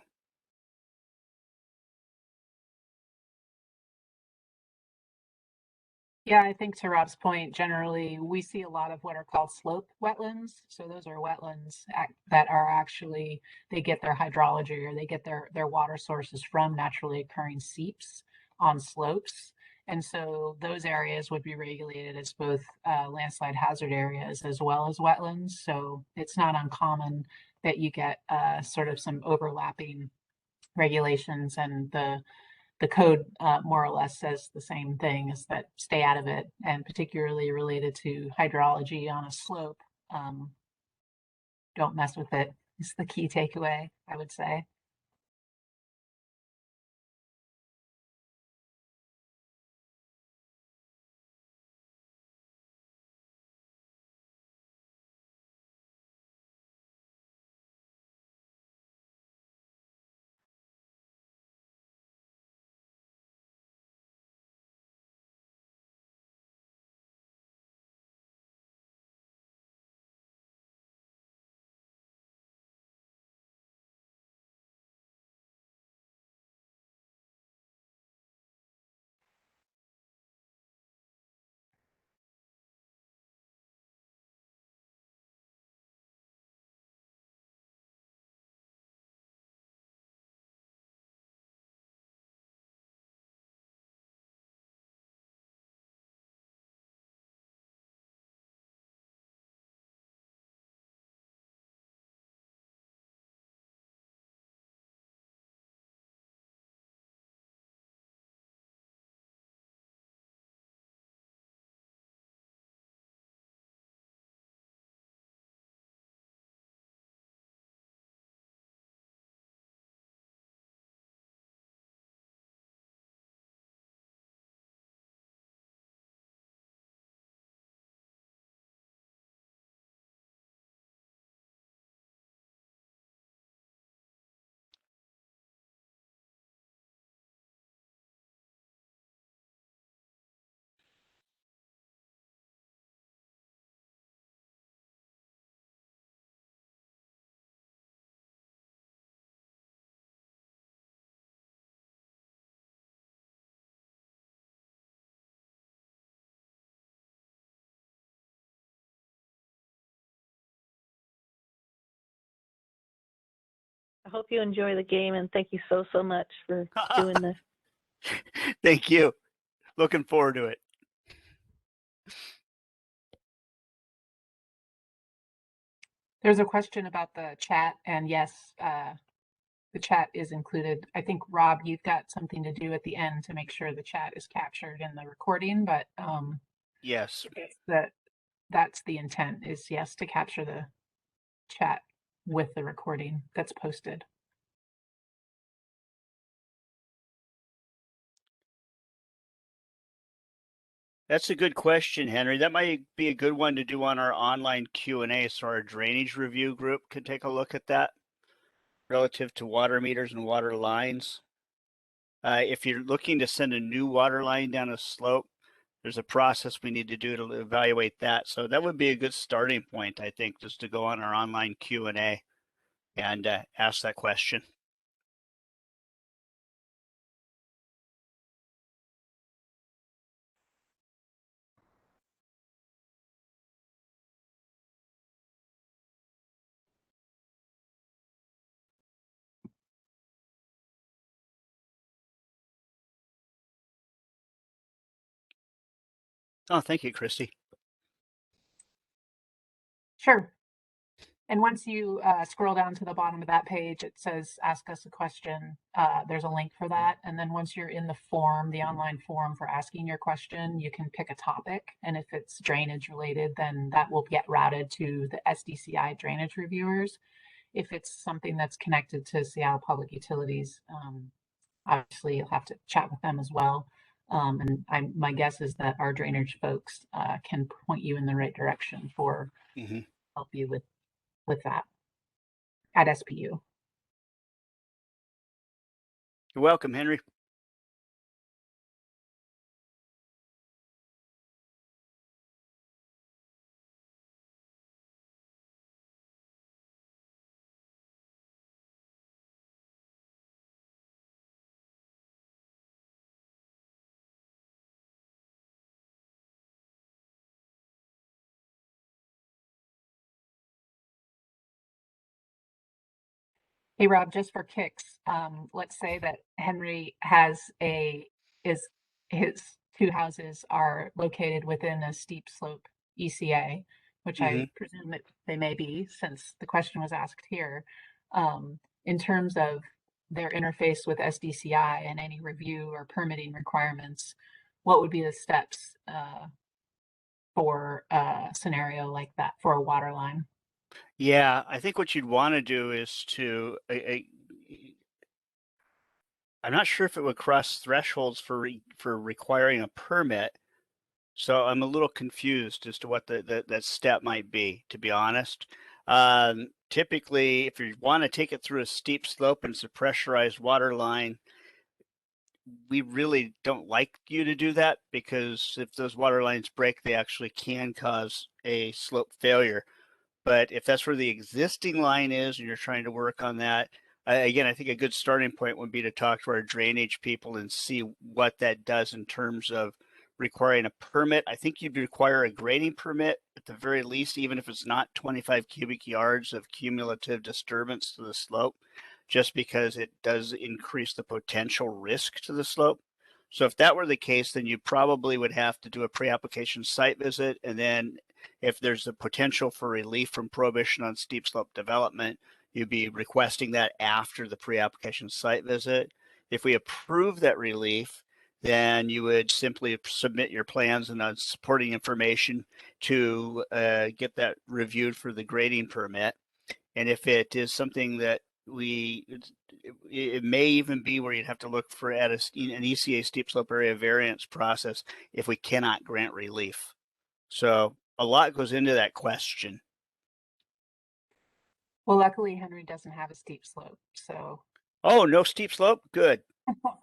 Yeah, I think to Rob's point, generally we see a lot of what are called slope wetlands. So those are wetlands that are actually, they get their hydrology or they get their water sources from naturally occurring seeps on slopes. And so those areas would be regulated as both landslide hazard areas as well as wetlands. So it's not uncommon that you get sort of some overlapping regulations, and the code more or less says the same thing, is that stay out of it, and particularly related to hydrology on a slope, don't mess with it is the key takeaway, I would say. I hope you enjoy the game, and thank you so much for doing this. Thank you. Looking forward to it. There's a question about the chat, and yes, the chat is included. I think, Rob, you've got something to do at the end to make sure the chat is captured in the recording, but Yes. that's the intent, is yes, to capture the chat. with the recording that's posted. That's a good question, Henry. That might be a good one to do on our online Q&A, so our drainage review group could take a look at that relative to water meters and water lines. If you're looking to send a new water line down a slope, there's a process we need to do to evaluate that. So that would be a good starting point, I think, just to go on our online Q&A and ask that question. Oh, thank you, Christy. Sure. And once you scroll down to the bottom of that page, it says ask us a question. There's a link for that. And then once you're in the form, the online form for asking your question, you can pick a topic. And if it's drainage related, then that will get routed to the SDCI drainage reviewers. If it's something that's connected to Seattle Public Utilities, obviously you'll have to chat with them as well. My guess is that our drainage folks can point you in the right direction for help you with that at SPU. You're welcome, Henry. Hey Rob, just for kicks, let's say that Henry has his two houses are located within a steep slope ECA, which I presume that they may be since the question was asked here. In terms of their interface with SDCI and any review or permitting requirements, what would be the steps for a scenario like that for a water line? Yeah, I think what you'd want to do is to, I'm not sure if it would cross thresholds for requiring a permit. So I'm a little confused as to what that step might be, to be honest. Typically, if you want to take it through a steep slope and it's a pressurized water line, we really don't like you to do that because if those water lines break, they actually can cause a slope failure. But if that's where the existing line is and you're trying to work on that, again, I think a good starting point would be to talk to our drainage people and see what that does in terms of requiring a permit. I think you'd require a grading permit at the very least, even if it's not 25 cubic yards of cumulative disturbance to the slope, just because it does increase the potential risk to the slope. So if that were the case, then you probably would have to do a pre-application site visit. And then if there's a potential for relief from prohibition on steep slope development, you'd be requesting that after the pre-application site visit. If we approve that relief, then you would simply submit your plans and supporting information to get that reviewed for the grading permit. And if it is something that it may even be where you'd have to look for an ECA steep slope area variance process if we cannot grant relief. So a lot goes into that question. Well, luckily Henry doesn't have a steep slope, so. Oh, no steep slope? Good. Oh,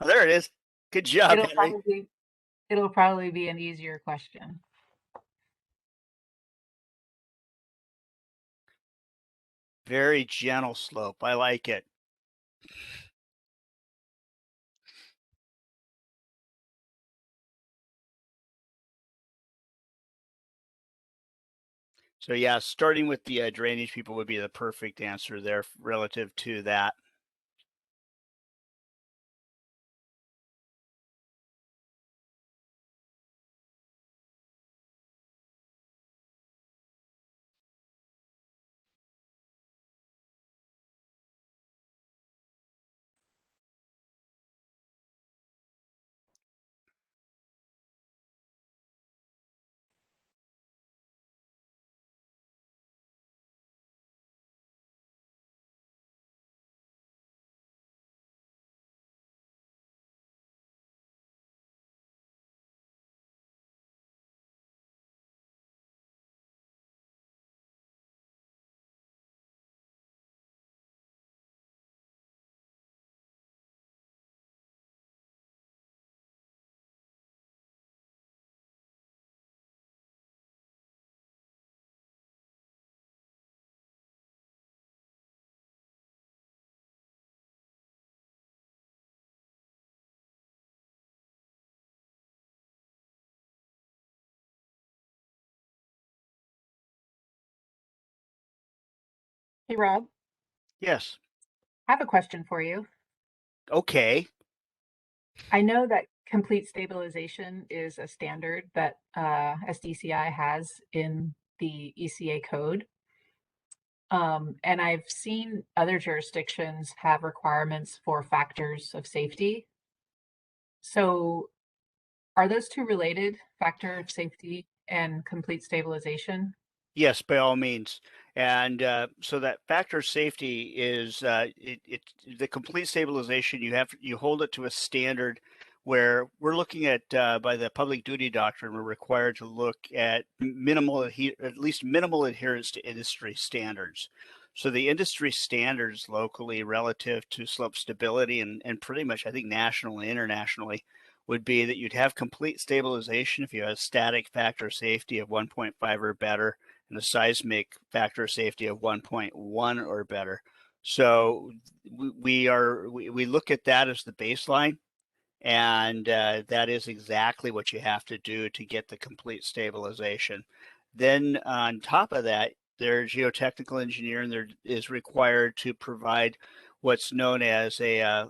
there it is. Good job, Henry. It'll probably be an easier question. Very gentle slope. I like it. So yeah, starting with the drainage people would be the perfect answer there relative to that. Hey, Rob, Yes. I have a question for you. Okay. I know that complete stabilization is a standard that SDCI has in the ECA code. And I've seen other jurisdictions have requirements for factors of safety. So are those two related, factor of safety and complete stabilization? Yes, by all means. And so that factor of safety is the complete stabilization. You hold it to a standard where we're looking at by the public duty doctrine. We're required to look at at least minimal adherence to industry standards. So the industry standards locally relative to slope stability and pretty much I think nationally and internationally would be that you'd have complete stabilization if you have a static factor of safety of 1.5 or better and a seismic factor of safety of 1.1 or better. So we look at that as the baseline, and that is exactly what you have to do to get the complete stabilization. Then on top of that, their geotechnical engineering there is required to provide what's known as a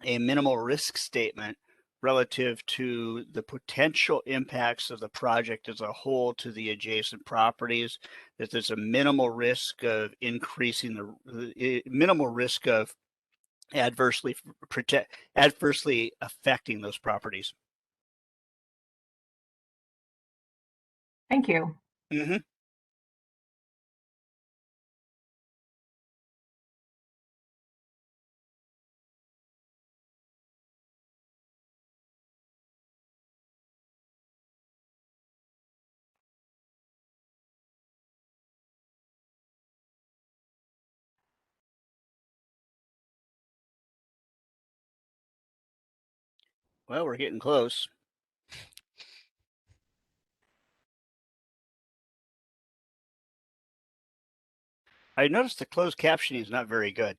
minimal risk statement relative to the potential impacts of the project as a whole to the adjacent properties, that there's a minimal risk of increasing the minimal risk of adversely adversely affecting those properties. Thank you. Mm-hmm. Well, we're getting close. I noticed the closed captioning is not very good.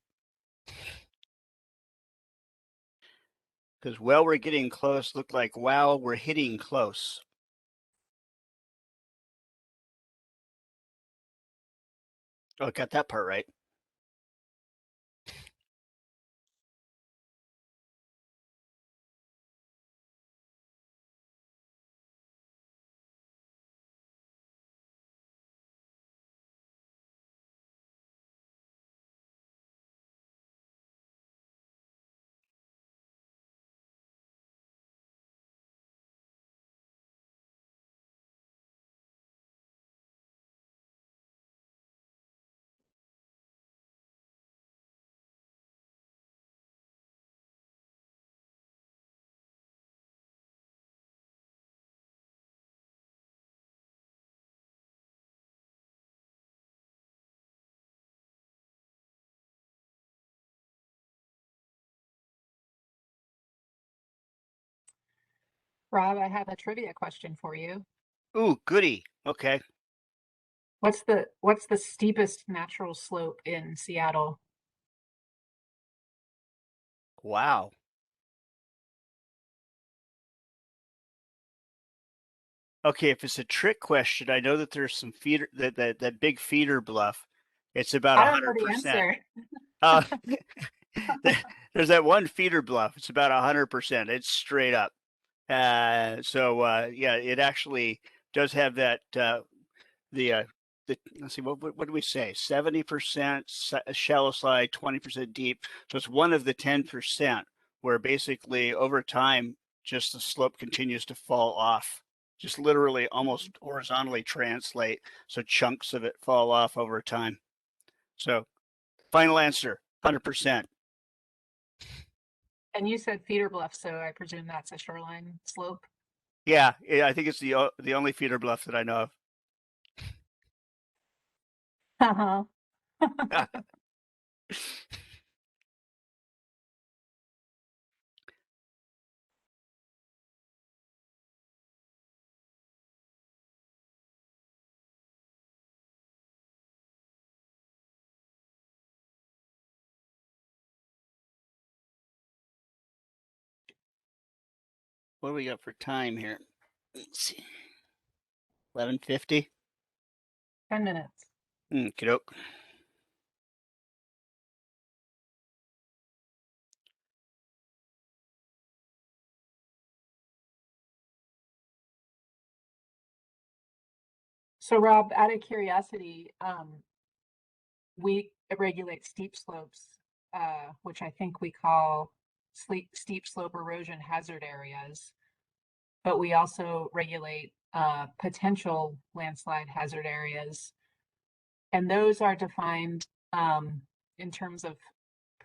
Because well, we're getting close looked like wow, we're hitting close. Oh, I got that part right. Rob, I have a trivia question for you. Ooh, goody. Okay. What's the steepest natural slope in Seattle? Wow. Okay, if it's a trick question, I know that there's some feeder that big feeder bluff. It's about I don't know the 100%. answer. Uh, there's that one feeder bluff. It's about 100%. It's straight up. Yeah, it actually does have that the let's see what do we say? 70% shallow slide, 20% deep. So it's one of the 10% where basically over time just the slope continues to fall off. Just literally almost horizontally translate. So chunks of it fall off over time. So final answer, 100%. And you said feeder bluff, so I presume that's a shoreline slope. Yeah, I think it's the only feeder bluff that I know Uh-huh. of. What do we got for time here? Let's see. 11:50. 10 minutes. Kiddo. So Rob, out of curiosity, we regulate steep slopes, which I think we call steep slope erosion hazard areas, but we also regulate potential landslide hazard areas. And those are defined in terms of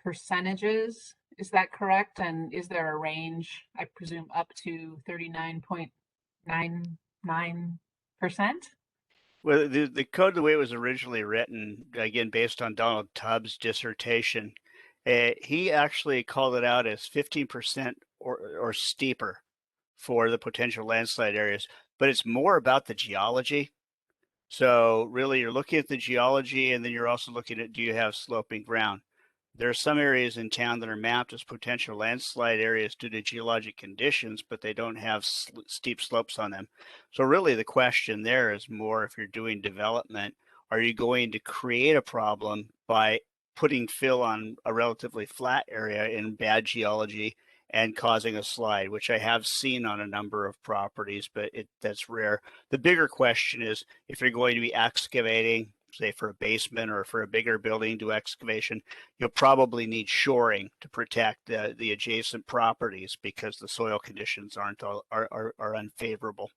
percentages. Is that correct? And is there a range, I presume, up to 39.99%? Well, the code, the way it was originally written, again, based on Donald Tubbs' dissertation, he actually called it out as 15% or steeper for the potential landslide areas, but it's more about the geology. So really, you're looking at the geology, and then you're also looking at, do you have sloping ground? There are some areas in town that are mapped as potential landslide areas due to geologic conditions, but they don't have steep slopes on them. So really the question there is more, if you're doing development, are you going to create a problem by putting fill on a relatively flat area in bad geology and causing a slide, which I have seen on a number of properties, but that's rare. The bigger question is, if you're going to be excavating, say for a basement or for a bigger building, do excavation, you'll probably need shoring to protect the adjacent properties because the soil conditions are unfavorable.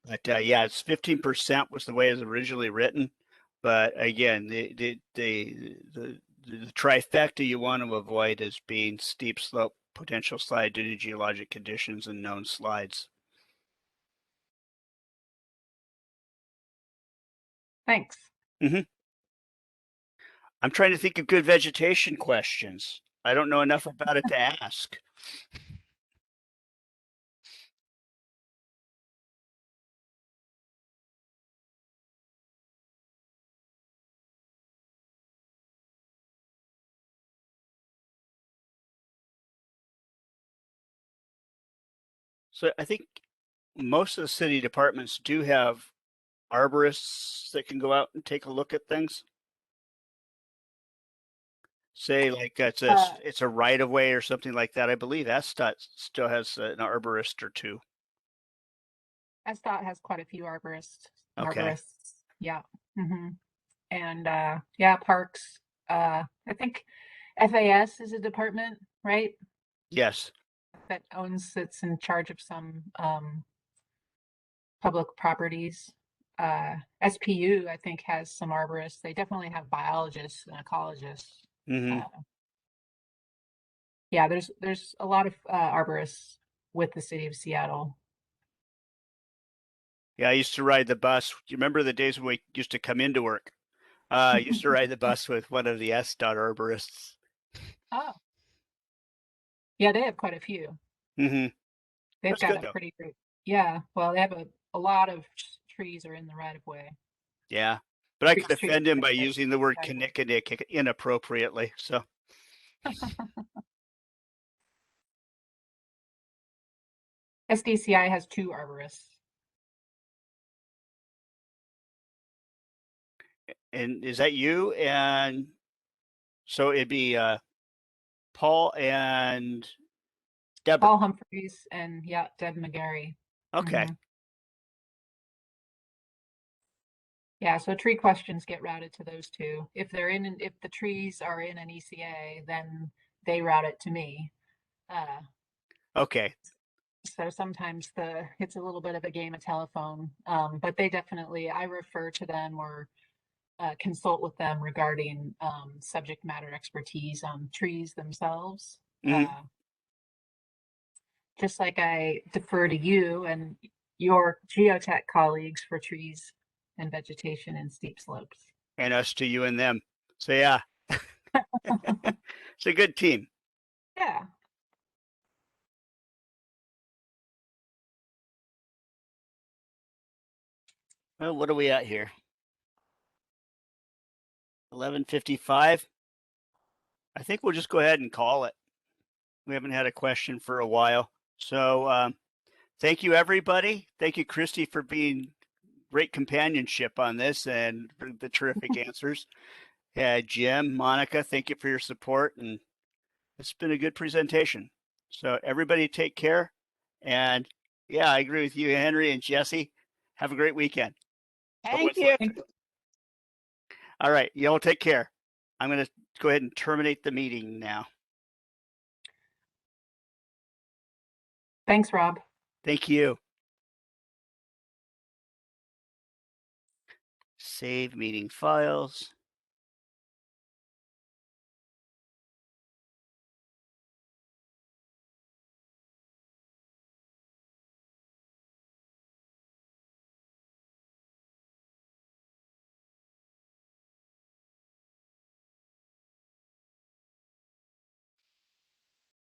But yeah, it's 15% was the way it was originally written. But again, the trifecta you want to avoid is being steep slope, potential slide due to geologic conditions, and known slides. Thanks. I'm trying to think of good vegetation questions. I don't know enough about it to ask. So I think most of the city departments do have arborists that can go out and take a look at things. Say like it's a right of way or something like that. I believe SDOT still has an arborist or two. SDOT has quite a few arborists. Okay. Yeah. And yeah, parks. I think FAS is a department, right? Yes. That sits in charge of some public properties. SPU, I think, has some arborists. They definitely have biologists and ecologists. Yeah, there's a lot of arborists with the city of Seattle. Yeah, I used to ride the bus. Do you remember the days when we used to come into work? I used to ride the bus with one of the SDOT arborists. Oh, yeah, they have quite a few. They've That's got good a though. pretty great. Yeah, well, they have a lot of trees are in the right of way. Yeah, but I could Street offend him by right using the word of way. kinnickinick inappropriately. So SDCI has 2 arborists. and is that you? And so it'd be Paul and Deborah. Paul Humphreys and yeah, Deb McGarry. Okay. Yeah, so tree questions get routed to those two. If the trees are in an ECA, then they route it to me. Okay. So sometimes it's a little bit of a game of telephone, but I refer to them or consult with them regarding subject matter expertise on trees themselves. Just like I defer to you and your geotech colleagues for trees and vegetation and steep slopes. And us to you and them. So yeah, it's a good team. Yeah. Well, what are we at here? 11:55. I think we'll just go ahead and call it. We haven't had a question for a while. So thank you, everybody. Thank you, Christy, for being great companionship on this and for the terrific answers. Jim, Monica, thank you for your support. And it's been a good presentation. So everybody take care. And yeah, I agree with you, Henry and Jesse. Have a great weekend. Thank you. All right, y'all take care. I'm going to go ahead and terminate the meeting now. Thanks, Rob. Thank you. Save meeting files.